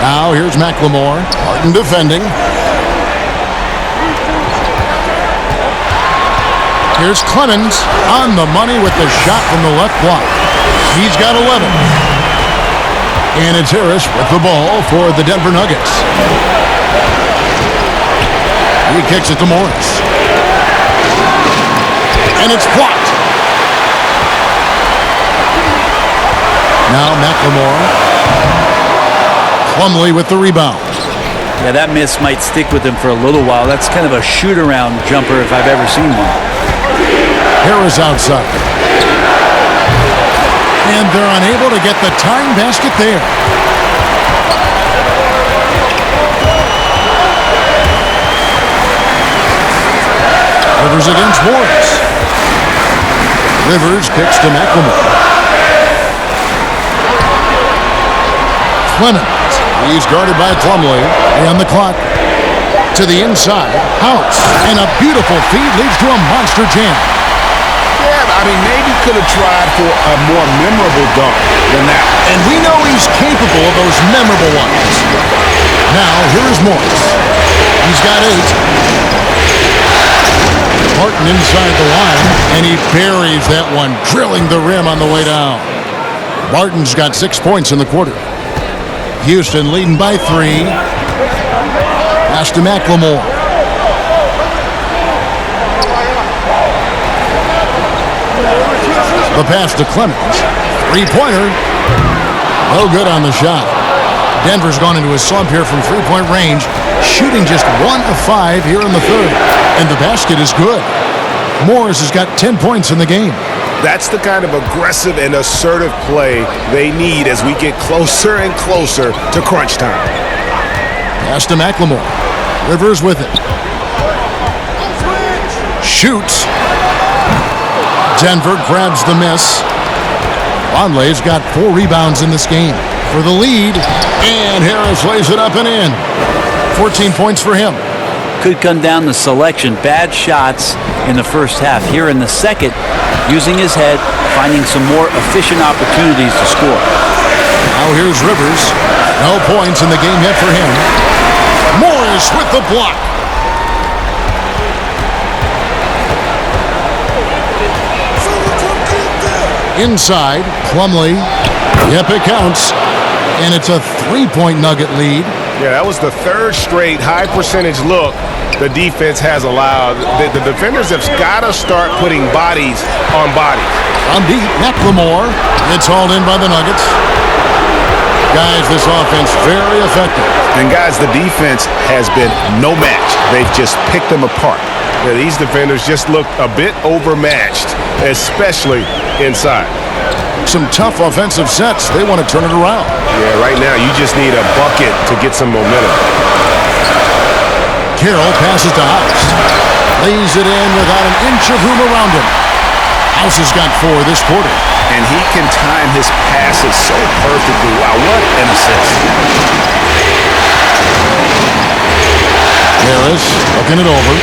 B: Now here's McLemore. Harden defending. Here's Clemens on the money with the shot from the left block. He's got 11. And it's Harris with the ball for the Denver Nuggets. He kicks it to Morris. And it's blocked. Now McLemore. Plumlee with the rebound.
H: Yeah, that miss might stick with him for a little while. That's kind of a shoot-around jumper if I've ever seen one.
B: Harris outside. And they're unable to get the tying basket there. Rivers against Morris. Rivers kicks to McLemore. Clemens. He's guarded by Plumlee. And the clock to the inside. House. And a beautiful feed leads to a monster jam.
G: Yeah, I mean, maybe could have tried for a more memorable dunk than that.
B: And we know he's capable of those memorable ones. Now, here is Morris. He's got 8. Barton inside the line, and he buries that one, drilling the rim on the way down. Barton's got 6 points in the quarter. Houston leading by 3. Pass to McLemore. The pass to Clemens. 3-pointer. No good on the shot. Denver's gone into a slump here from three-point range, shooting just 1 of 5 here in the third. And the basket is good. Morris has got 10 points in the game.
K: That's the kind of aggressive and assertive play they need as we get closer and closer to crunch time.
B: Pass to McLemore. Rivers with it. Shoots. Denver grabs the miss. Vonleh's got 4 rebounds in this game for the lead. And Harris lays it up and in. 14 points for him.
H: Could come down to selection. Bad shots in the first half. Here in the second, using his head, finding some more efficient opportunities to score.
B: Now here's Rivers. No points in the game yet for him. Morris with the block. Inside, Plumlee. Yep, it counts. And it's a 3-point Nugget lead.
K: Yeah, that was the third straight high percentage look the defense has allowed. The defenders have got to start putting bodies on bodies.
B: On deep, McLemore. It's hauled in by the Nuggets. Guys, this offense very effective.
G: And guys, the defense has been no match. They've just picked them apart.
K: Yeah, these defenders just look a bit overmatched, especially inside.
B: Some tough offensive sets. They want to turn it around.
K: Yeah, right now you just need a bucket to get some momentum.
B: Carroll passes to House. Lays it in without an inch of room around him. House has got 4 this quarter.
G: And he can time his passes so perfectly. Wow, what an assist.
B: Harris looking it over.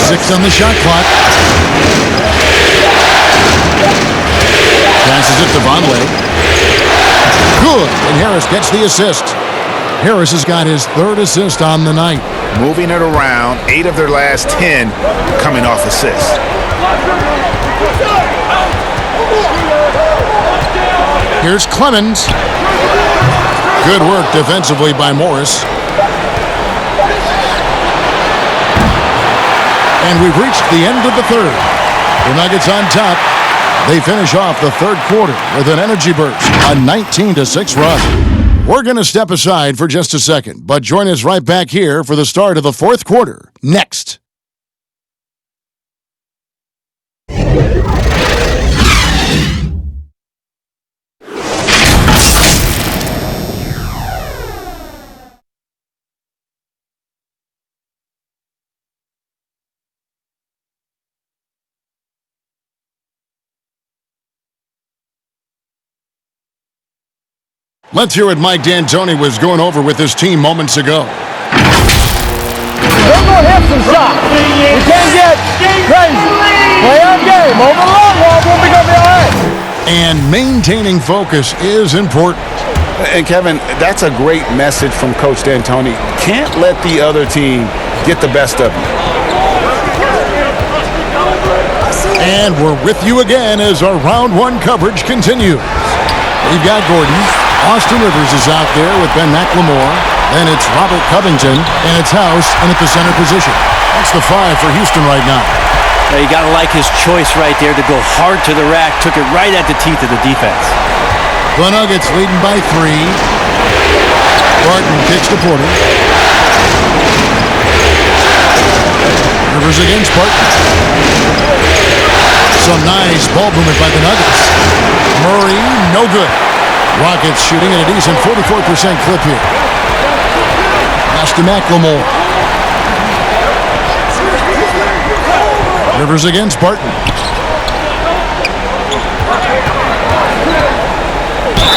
B: 6 on the shot clock. Passes it to Vonleh. Good, and Harris gets the assist. Harris has got his 3rd assist on the night.
G: Moving it around, 8 of their last 10 coming off assists.
B: Here's Clemens. Good work defensively by Morris. And we've reached the end of the third. The Nuggets on top. They finish off the third quarter with an energy burst, a 19-6 run. We're going to step aside for just a second, but join us right back here for the start of the fourth quarter next. Let's hear what Mike D'Antoni was going over with his team moments ago.
L: We're going to hit some shots. We can't get crazy. Play our game. Over the long haul, we'll be going to be all right.
B: And maintaining focus is important.
G: And Kevin, that's a great message from Coach D'Antoni. Can't let the other team get the best of you.
B: And we're with you again as our round one coverage continues. We've got Gordon. Austin Rivers is out there with Ben McLemore. Then it's Robert Covington, and it's House in at the center position. That's the 5 for Houston right now.
H: Now you got to like his choice right there to go hard to the rack. Took it right at the teeth of the defense.
B: The Nuggets leading by 3. Barton kicks to Porter. Rivers against Barton. Some nice ball movement by the Nuggets. Murray, no good. Rockets shooting at a decent 44% clip here. Pass to McLemore. Rivers against Barton.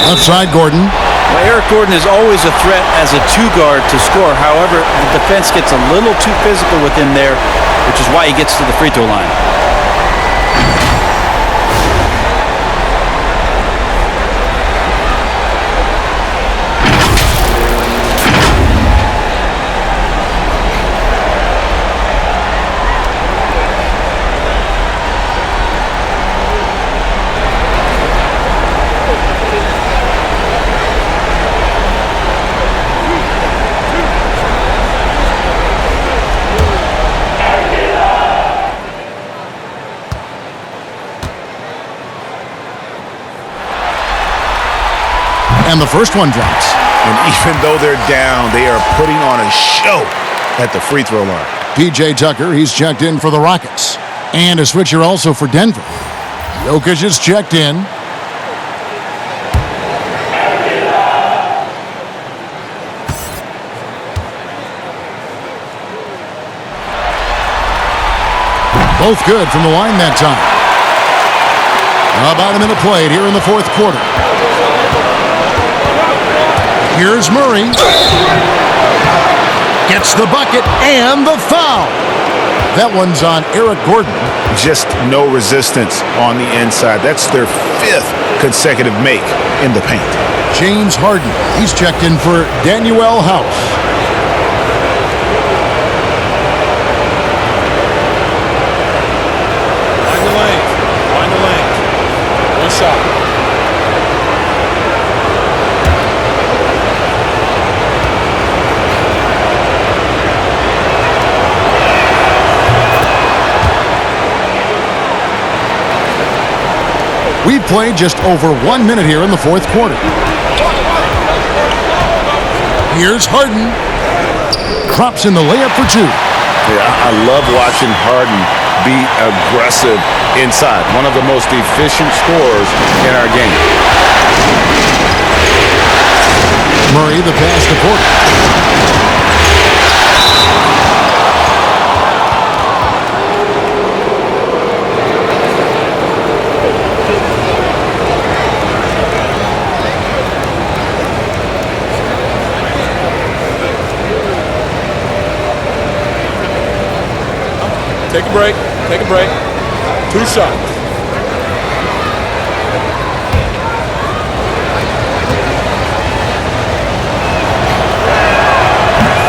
B: Left side, Gordon.
H: Well, Eric Gordon is always a threat as a 2-guard to score. However, the defense gets a little too physical with him there, which is why he gets to the free throw line.
B: And the first one drops.
G: And even though they're down, they are putting on a show at the free throw line.
B: P.J. Tucker, he's checked in for the Rockets. And a switcher also for Denver. Jokic is checked in. Both good from the line that time. About a minute played here in the fourth quarter. Here's Murray. Gets the bucket and the foul. That one's on Eric Gordon.
G: Just no resistance on the inside. That's their 5th consecutive make in the paint.
B: James Harden. He's checked in for Danuel House.
I: Find the lane. One shot.
B: We've played just over 1 minute here in the fourth quarter. Here's Harden. Drops in the layup for 2.
G: Yeah, I love watching Harden be aggressive inside. One of the most efficient scorers in our game.
B: Murray, the pass to Porter.
I: Take a break. Take a break. 2 shots.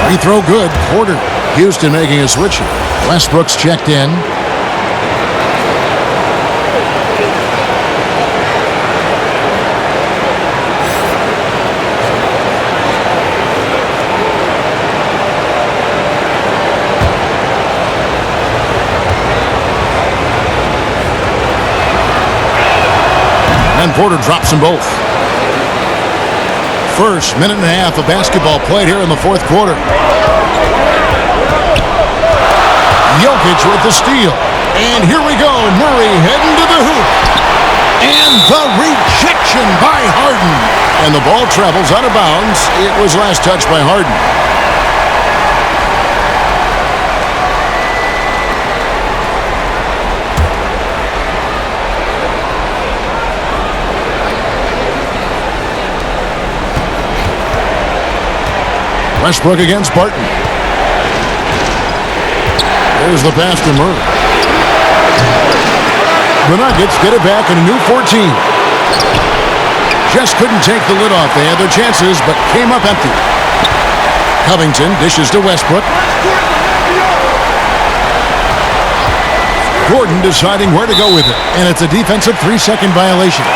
B: Free throw good. Porter. Houston making a switch here. Westbrook's checked in. And Porter drops them both. First minute and a half of basketball played here in the fourth quarter. Jokic with the steal. And here we go. Murray heading to the hoop. And the rejection by Harden. And the ball travels out of bounds. It was last touched by Harden. Westbrook against Barton. There's the pass to Murray. The Nuggets get it back in a new 14. Just couldn't take the lid off. They had their chances, but came up empty. Covington dishes to Westbrook. Gordon deciding where to go with it, and it's a defensive 3-second violation.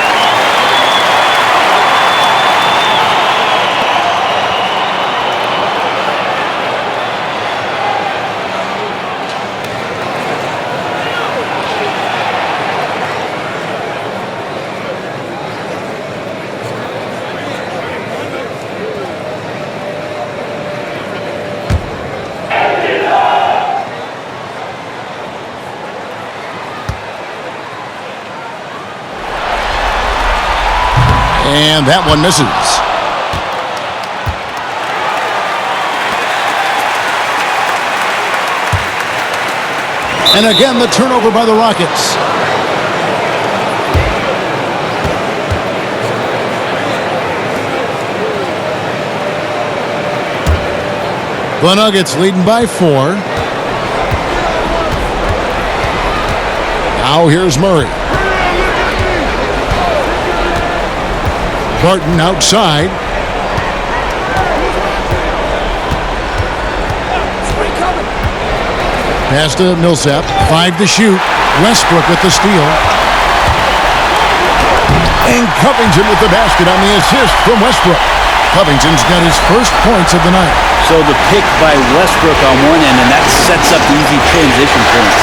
B: And that one misses. And again, the turnover by the Rockets. The Nuggets leading by 4. Now here's Murray. Barton outside. Pass to Millsap. 5 to shoot. Westbrook with the steal. And Covington with the basket on the assist from Westbrook. Covington's got his first points of the night.
H: So the pick by Westbrook on one end, and that sets up the easy transition points.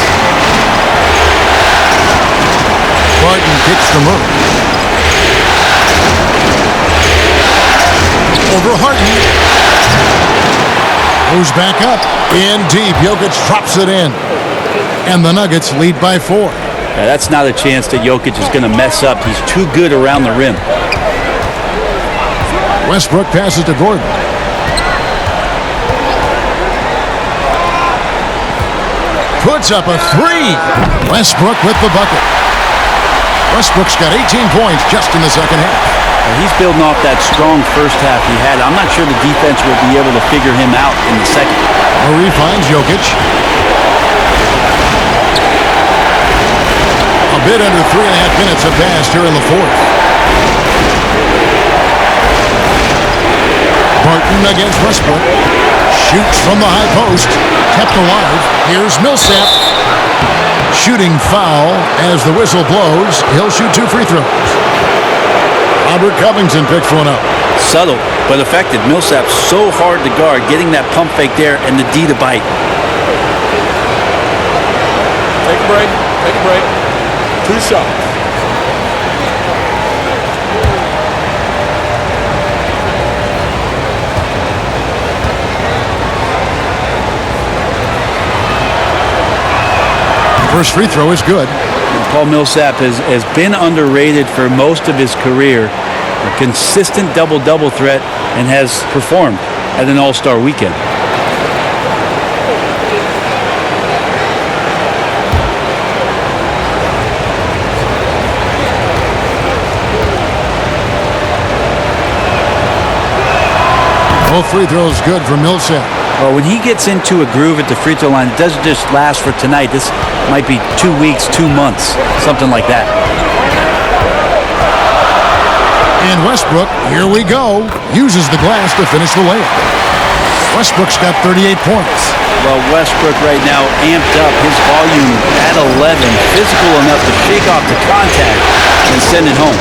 B: Barton kicks to Murray. Over Harden. Goes back up. In deep. Jokic drops it in. And the Nuggets lead by 4.
H: Yeah, that's not a chance that Jokic is going to mess up. He's too good around the rim.
B: Westbrook passes to Gordon. Puts up a 3. Westbrook with the bucket. Westbrook's got 18 points just in the second half.
H: Well, he's building off that strong first half he had. I'm not sure the defense will be able to figure him out in the second.
B: Murray finds Jokic. A bit under 3.5 minutes have passed here in the fourth. Barton against Westbrook. Shoots from the high post. Kept alive. Here's Millsap. Shooting foul as the whistle blows. He'll shoot 2 free throws. Robert Covington picks one up.
H: Subtle, but effective. Millsap's so hard to guard, getting that pump fake there and the D to bite.
I: Take a break. Take a break. 2 shots.
B: First free throw is good.
H: Paul Millsap has been underrated for most of his career. A consistent double-double threat and has performed at an all-star weekend.
B: Both free throws good for Millsap.
H: Well, when he gets into a groove at the free throw line, it doesn't just last for tonight. This might be 2 weeks, 2 months, something like that.
B: And Westbrook, here we go, uses the glass to finish the layup. Westbrook's got 38 points.
H: Well, Westbrook right now amped up his volume at 11, physical enough to shake off the contact and send it home.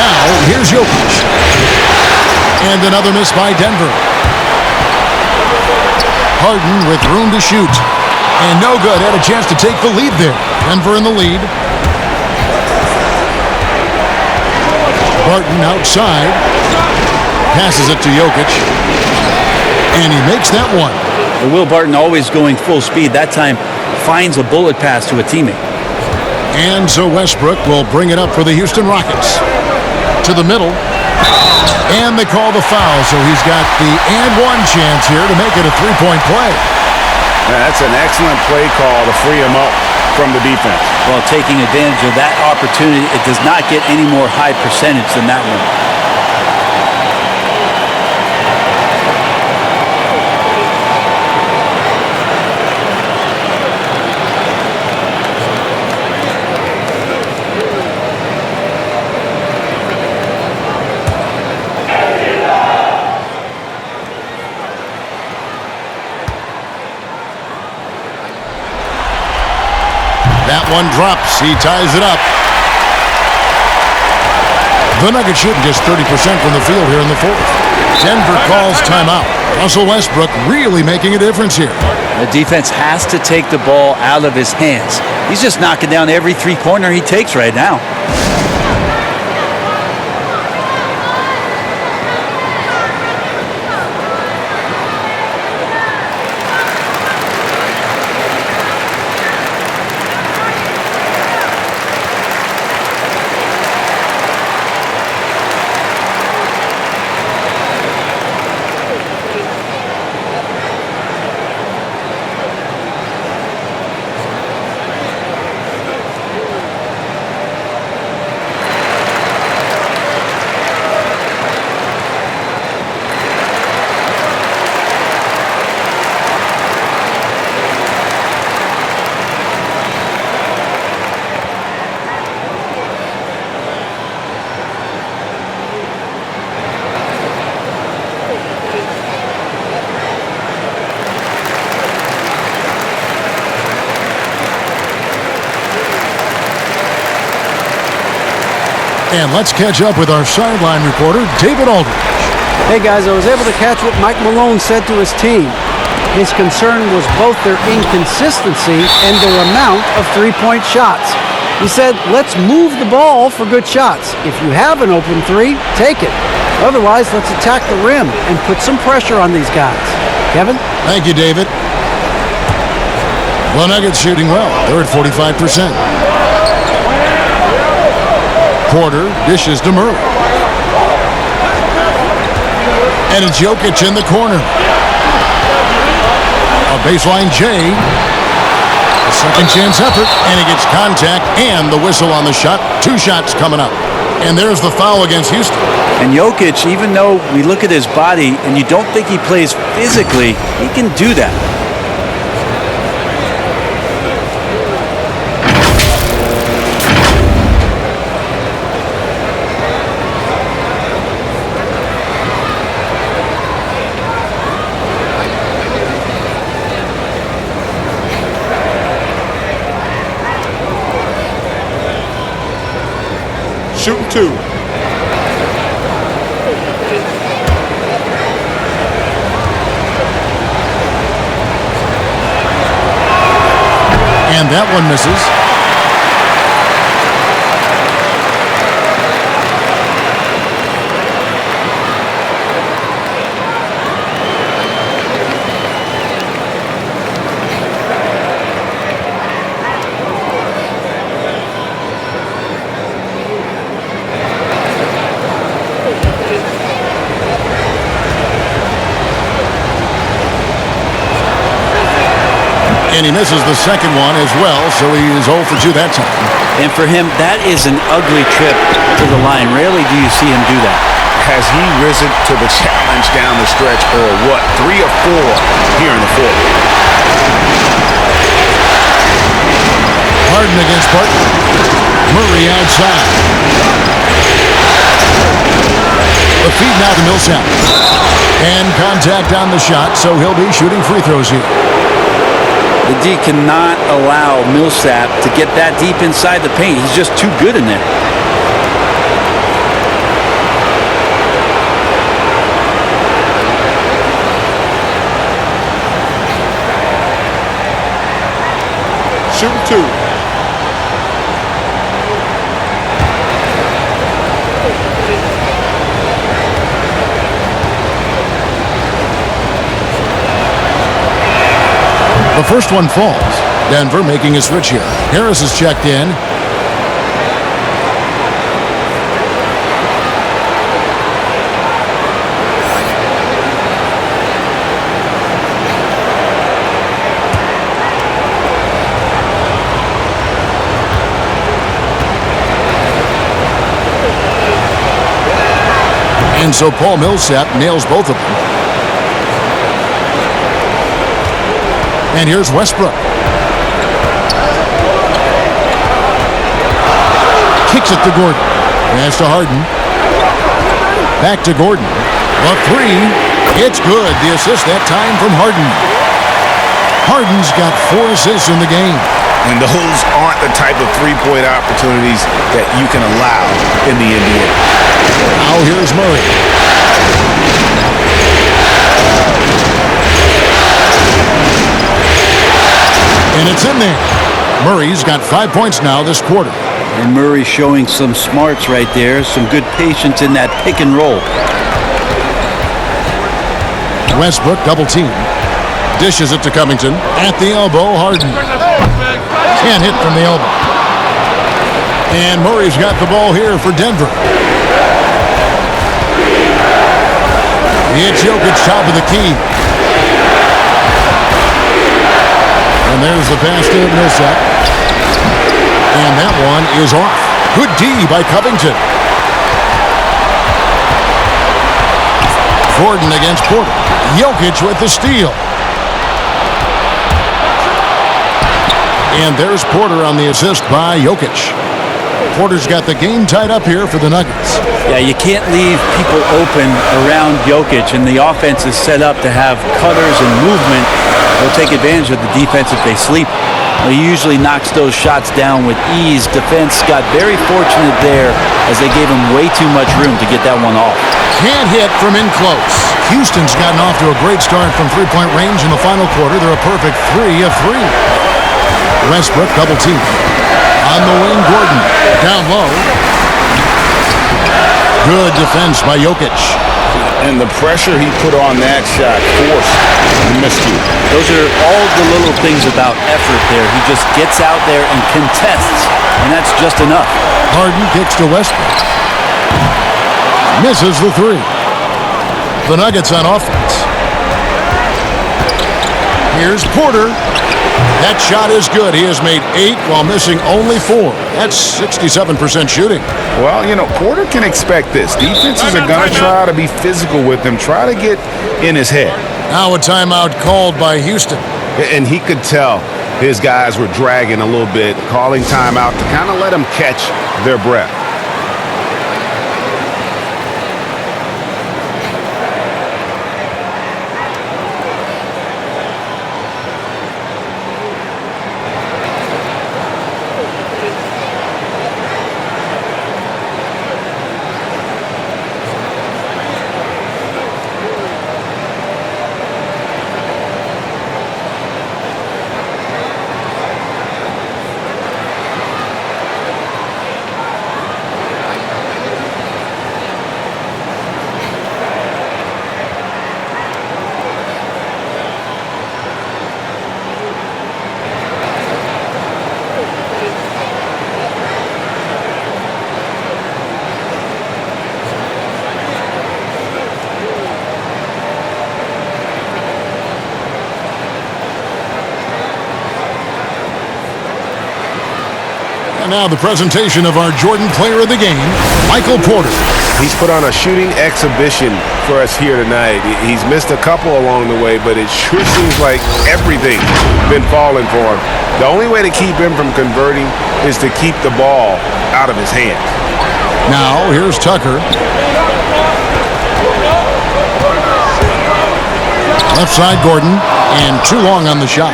B: Now, here's Jokic. And another miss by Denver. Harden with room to shoot. And no good. Had a chance to take the lead there. Denver in the lead. Barton outside. Passes it to Jokic. And he makes that one.
H: Will Barton always going full speed. That time finds a bullet pass to a teammate.
B: And so Westbrook will bring it up for the Houston Rockets. To the middle. And they call the foul, so he's got the and one chance here to make it a three-point play.
G: That's an excellent play call to free him up from the defense.
H: Well, taking advantage of that opportunity, it does not get any more high percentage than that one.
B: That one drops. He ties it up. The Nuggets shooting just 30% from the field here in the fourth. Denver calls timeout. Russell Westbrook really making a difference here.
H: The defense has to take the ball out of his hands. He's just knocking down every three-pointer he takes right now.
B: And let's catch up with our sideline reporter, David Aldridge.
F: Hey guys, I was able to catch what Mike Malone said to his team. His concern was both their inconsistency and their amount of three-point shots. He said, let's move the ball for good shots. If you have an open three, take it. Otherwise, let's attack the rim and put some pressure on these guys. Kevin?
B: Thank you, David. The Nuggets shooting well. They're at 45%. Porter dishes to Murray. And it's Jokic in the corner. A baseline J. A second chance effort, and he gets contact and the whistle on the shot. 2 shots coming up. And there's the foul against Houston.
H: And Jokic, even though we look at his body and you don't think he plays physically, he can do that.
I: Shooting 2.
B: And that one misses. And he misses the second one as well, so he is 0 for 2 that time.
H: And for him, that is an ugly trip to the line. Rarely do you see him do that.
G: Has he risen to the challenge down the stretch, or what? 3 or 4 here in the fourth.
B: Harden against Barton. Murray outside. The feed now to Millsap. And contact on the shot, so he'll be shooting free throws here.
H: The D cannot allow Millsap to get that deep inside the paint. He's just too good in there.
I: Shooting 2.
B: The first one falls. Denver making a switch here. Harris is checked in. And so Paul Millsap nails both of them. And here's Westbrook. Kicks it to Gordon. Pass to Harden. Back to Gordon. The 3. It's good. The assist that time from Harden. Harden's got 4 assists in the game.
G: And those aren't the type of three-point opportunities that you can allow in the NBA.
B: Now here's Murray. And it's in there. Murray's got 5 points now this quarter.
H: And Murray showing some smarts right there, some good patience in that pick and roll.
B: Westbrook double team. Dishes it to Covington. At the elbow, Harden. Can't hit from the elbow. And Murray's got the ball here for Denver. It's Jokic, top of the key. And there's the pass to Millsap. And that one is off. Good D by Covington. Gordon against Porter. Jokic with the steal. And there's Porter on the assist by Jokic. Porter's got the game tied up here for the Nuggets.
H: Yeah, you can't leave people open around Jokic, and the offense is set up to have cutters and movement. They'll take advantage of the defense if they sleep. He usually knocks those shots down with ease. Defense got very fortunate there as they gave him way too much room to get that one off.
B: Can't hit from in close. Houston's gotten off to a great start from three-point range in the final quarter. They're a perfect 3 of 3. Westbrook double team. On the wing, Gordon. Down low. Good defense by Jokic.
G: And the pressure he put on that shot forced the miscue.
H: Those are all the little things about effort there. He just gets out there and contests, and that's just enough.
B: Harden kicks to Westbrook. Misses the three. The Nuggets on offense. Here's Porter. That shot is good. He has made 8 while missing only 4. That's 67% shooting.
G: Well, you know, Porter can expect this. Defenses are going to try to be physical with him, try to get in his head.
B: Now a timeout called by Houston.
G: And he could tell his guys were dragging a little bit, calling timeout to kind of let them catch their breath.
B: Now the presentation of our Jordan Player of the Game, Michael Porter.
K: He's put on a shooting exhibition for us here tonight. He's missed a couple along the way, but it sure seems like everything's been falling for him. The only way to keep him from converting is to keep the ball out of his hands.
B: Now here's Tucker. Left side Gordon, and too long on the shot.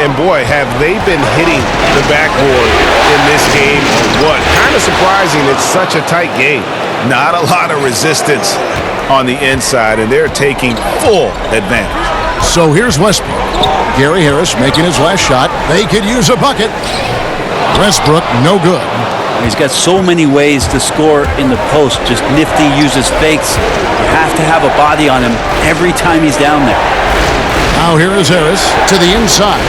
K: And boy, have they been hitting the backboard in this game or what? Kind of surprising. It's such a tight game.
G: Not a lot of resistance on the inside, and they're taking full advantage.
B: So here's Westbrook. Gary Harris making his last shot. They could use a bucket. Westbrook, no good.
H: He's got so many ways to score in the post. Just nifty, uses fakes. You have to have a body on him every time he's down there.
B: Now here is Harris to the inside.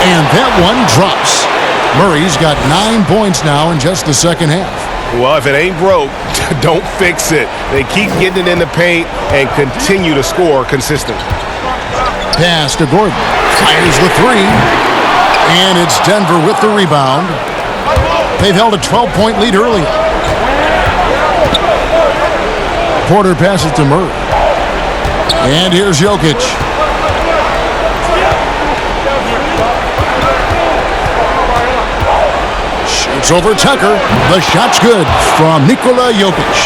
B: And that one drops. Murray's got 9 points now in just the second half.
K: Well, if it ain't broke, don't fix it. They keep getting it in the paint and continue to score consistently.
B: Pass to Gordon. Fires the three. And it's Denver with the rebound. They've held a 12-point lead earlier. Porter passes to Murray. And here's Jokic. Shoots over Tucker. The shot's good from Nikola Jokic.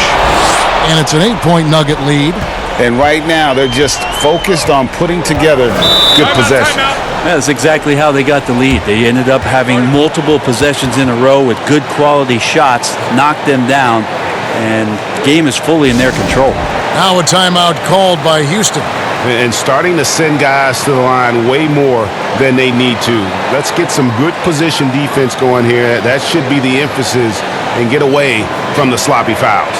B: And it's an 8-point Nugget lead.
G: And right now, they're just focused on putting together good possessions.
H: That's exactly how they got the lead. They ended up having multiple possessions in a row with good quality shots, knocked them down, and the game is fully in their control.
B: Now a timeout called by Houston.
K: And starting to send guys to the line way more than they need to. Let's get some good position defense going here. That should be the emphasis, and get away from the sloppy fouls.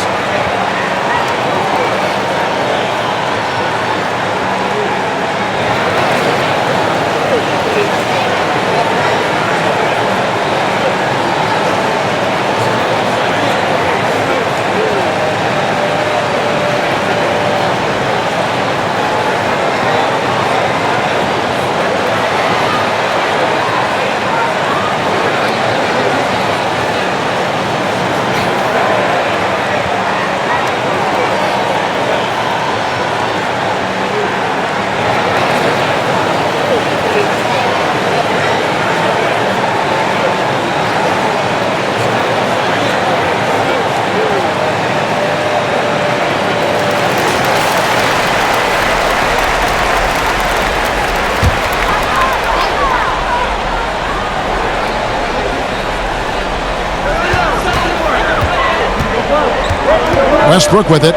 B: Westbrook with it.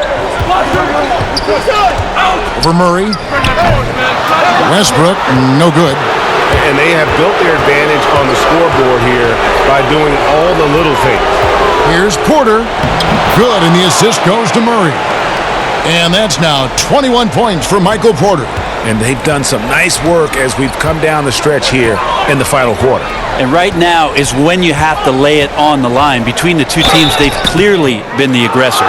B: Over Murray. Westbrook, no good.
K: And they have built their advantage on the scoreboard here by doing all the little things.
B: Here's Porter. Good, and the assist goes to Murray. And that's now 21 points for Michael Porter.
D: And they've done some nice work as we've come down the stretch here in the final quarter.
H: And right now is when you have to lay it on the line. Between the two teams, they've clearly been the aggressor.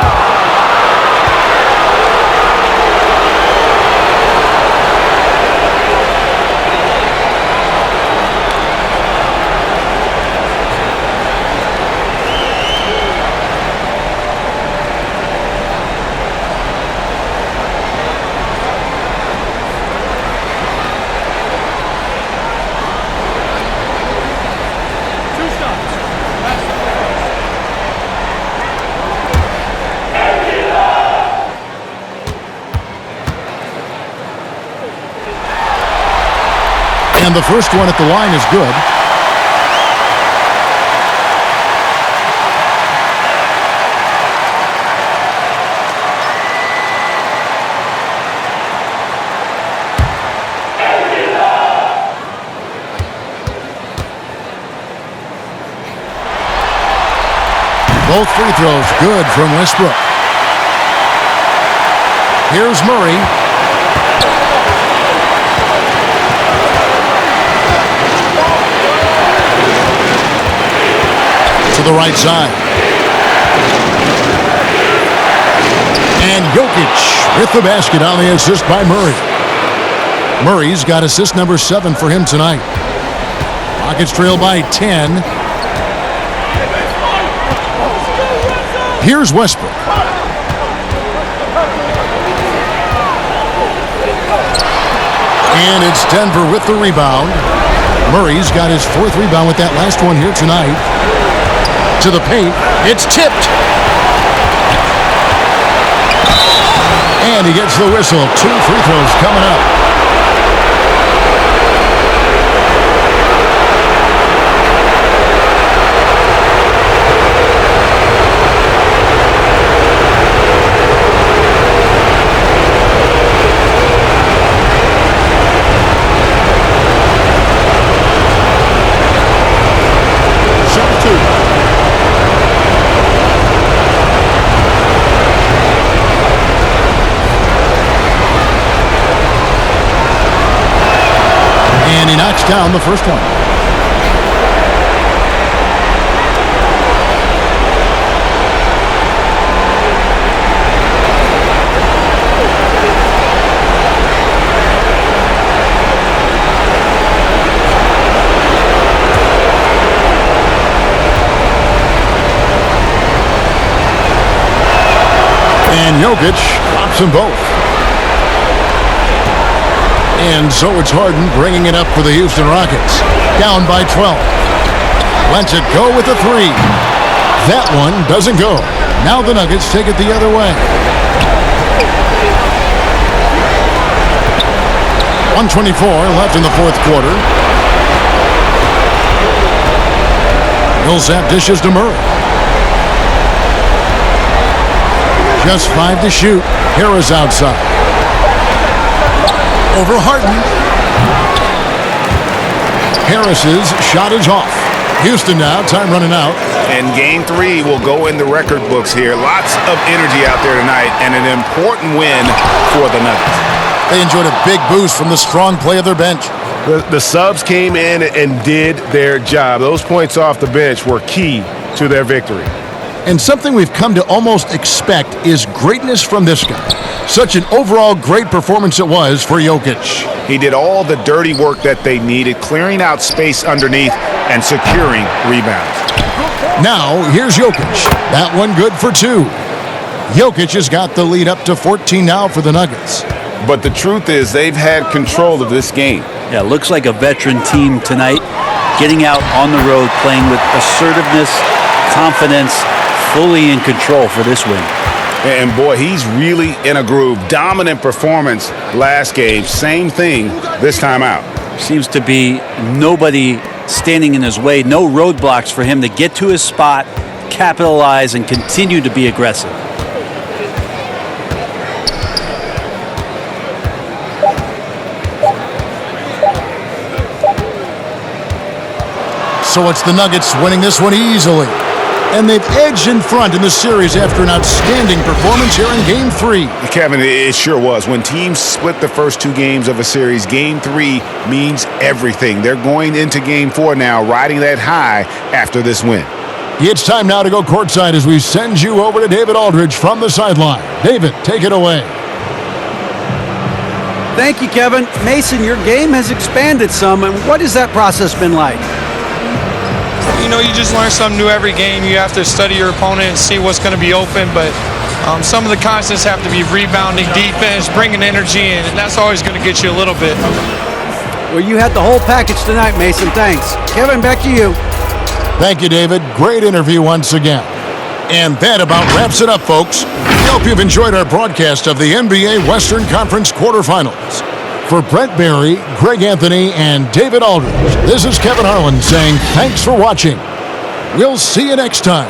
B: And the first one at the line is good. Both free throws good from Westbrook. Here's Murray. To the right side. And Jokic with the basket on the assist by Murray. Murray's got assist number 7 for him tonight. Rockets trail by 10. Here's Westbrook. And it's Denver with the rebound. Murray's got his 4th rebound with that last one here tonight. To the paint. It's tipped. And he gets the whistle. 2 free throws coming up. And he knocks down the first one. And Jokic drops them both. And so it's Harden bringing it up for the Houston Rockets. Down by 12. Lets it go with a 3. That one doesn't go. Now the Nuggets take it the other way. 1:24 left in the 4th quarter. Millsap dishes to Murray. Just 5 to shoot. Harris outside. Over Harden. Harris's shot is off. Houston now, time running out.
G: And game 3 will go in the record books here. Lots of energy out there tonight and an important win for the Nuggets.
B: They enjoyed a big boost from the strong play of their bench.
K: The subs came in and did their job. Those points off the bench were key to their victory.
B: And something we've come to almost expect is greatness from this guy. Such an overall great performance it was for Jokic.
G: He did all the dirty work that they needed, clearing out space underneath and securing rebounds.
B: Now, here's Jokic. That one good for 2. Jokic has got the lead up to 14 now for the Nuggets.
G: But the truth is they've had control of this game.
H: Yeah, looks like a veteran team tonight. Getting out on the road, playing with assertiveness, confidence, fully in control for this win.
G: And boy, he's really in a groove. Dominant performance last game. Same thing this time out.
H: Seems to be nobody standing in his way. No roadblocks for him to get to his spot, capitalize, and continue to be aggressive.
B: So it's the Nuggets winning this one easily. And they've edged in front in the series after an outstanding performance here in Game 3.
G: Kevin, it sure was. When teams split the first 2 games of a series, Game 3 means everything. They're going into Game 4 now, riding that high after this win.
B: It's time now to go courtside as we send you over to David Aldridge from the sideline. David, take it away.
F: Thank you, Kevin. Mason, your game has expanded some, and what has that process been like?
M: You know, you just learn something new every game. You have to study your opponent and see what's going to be open, but some of the constants have to be rebounding, defense, bringing energy, and that's always going to get you a little bit.
F: Well, you had the whole package tonight, Mason. Thanks. Kevin, back to you.
B: Thank you, David. Great interview once again. And that about wraps it up, folks. We hope you've enjoyed our broadcast of the NBA Western Conference quarterfinals. For Brent Barry, Greg Anthony, and David Aldridge, this is Kevin Harlan saying thanks for watching. We'll see you next time.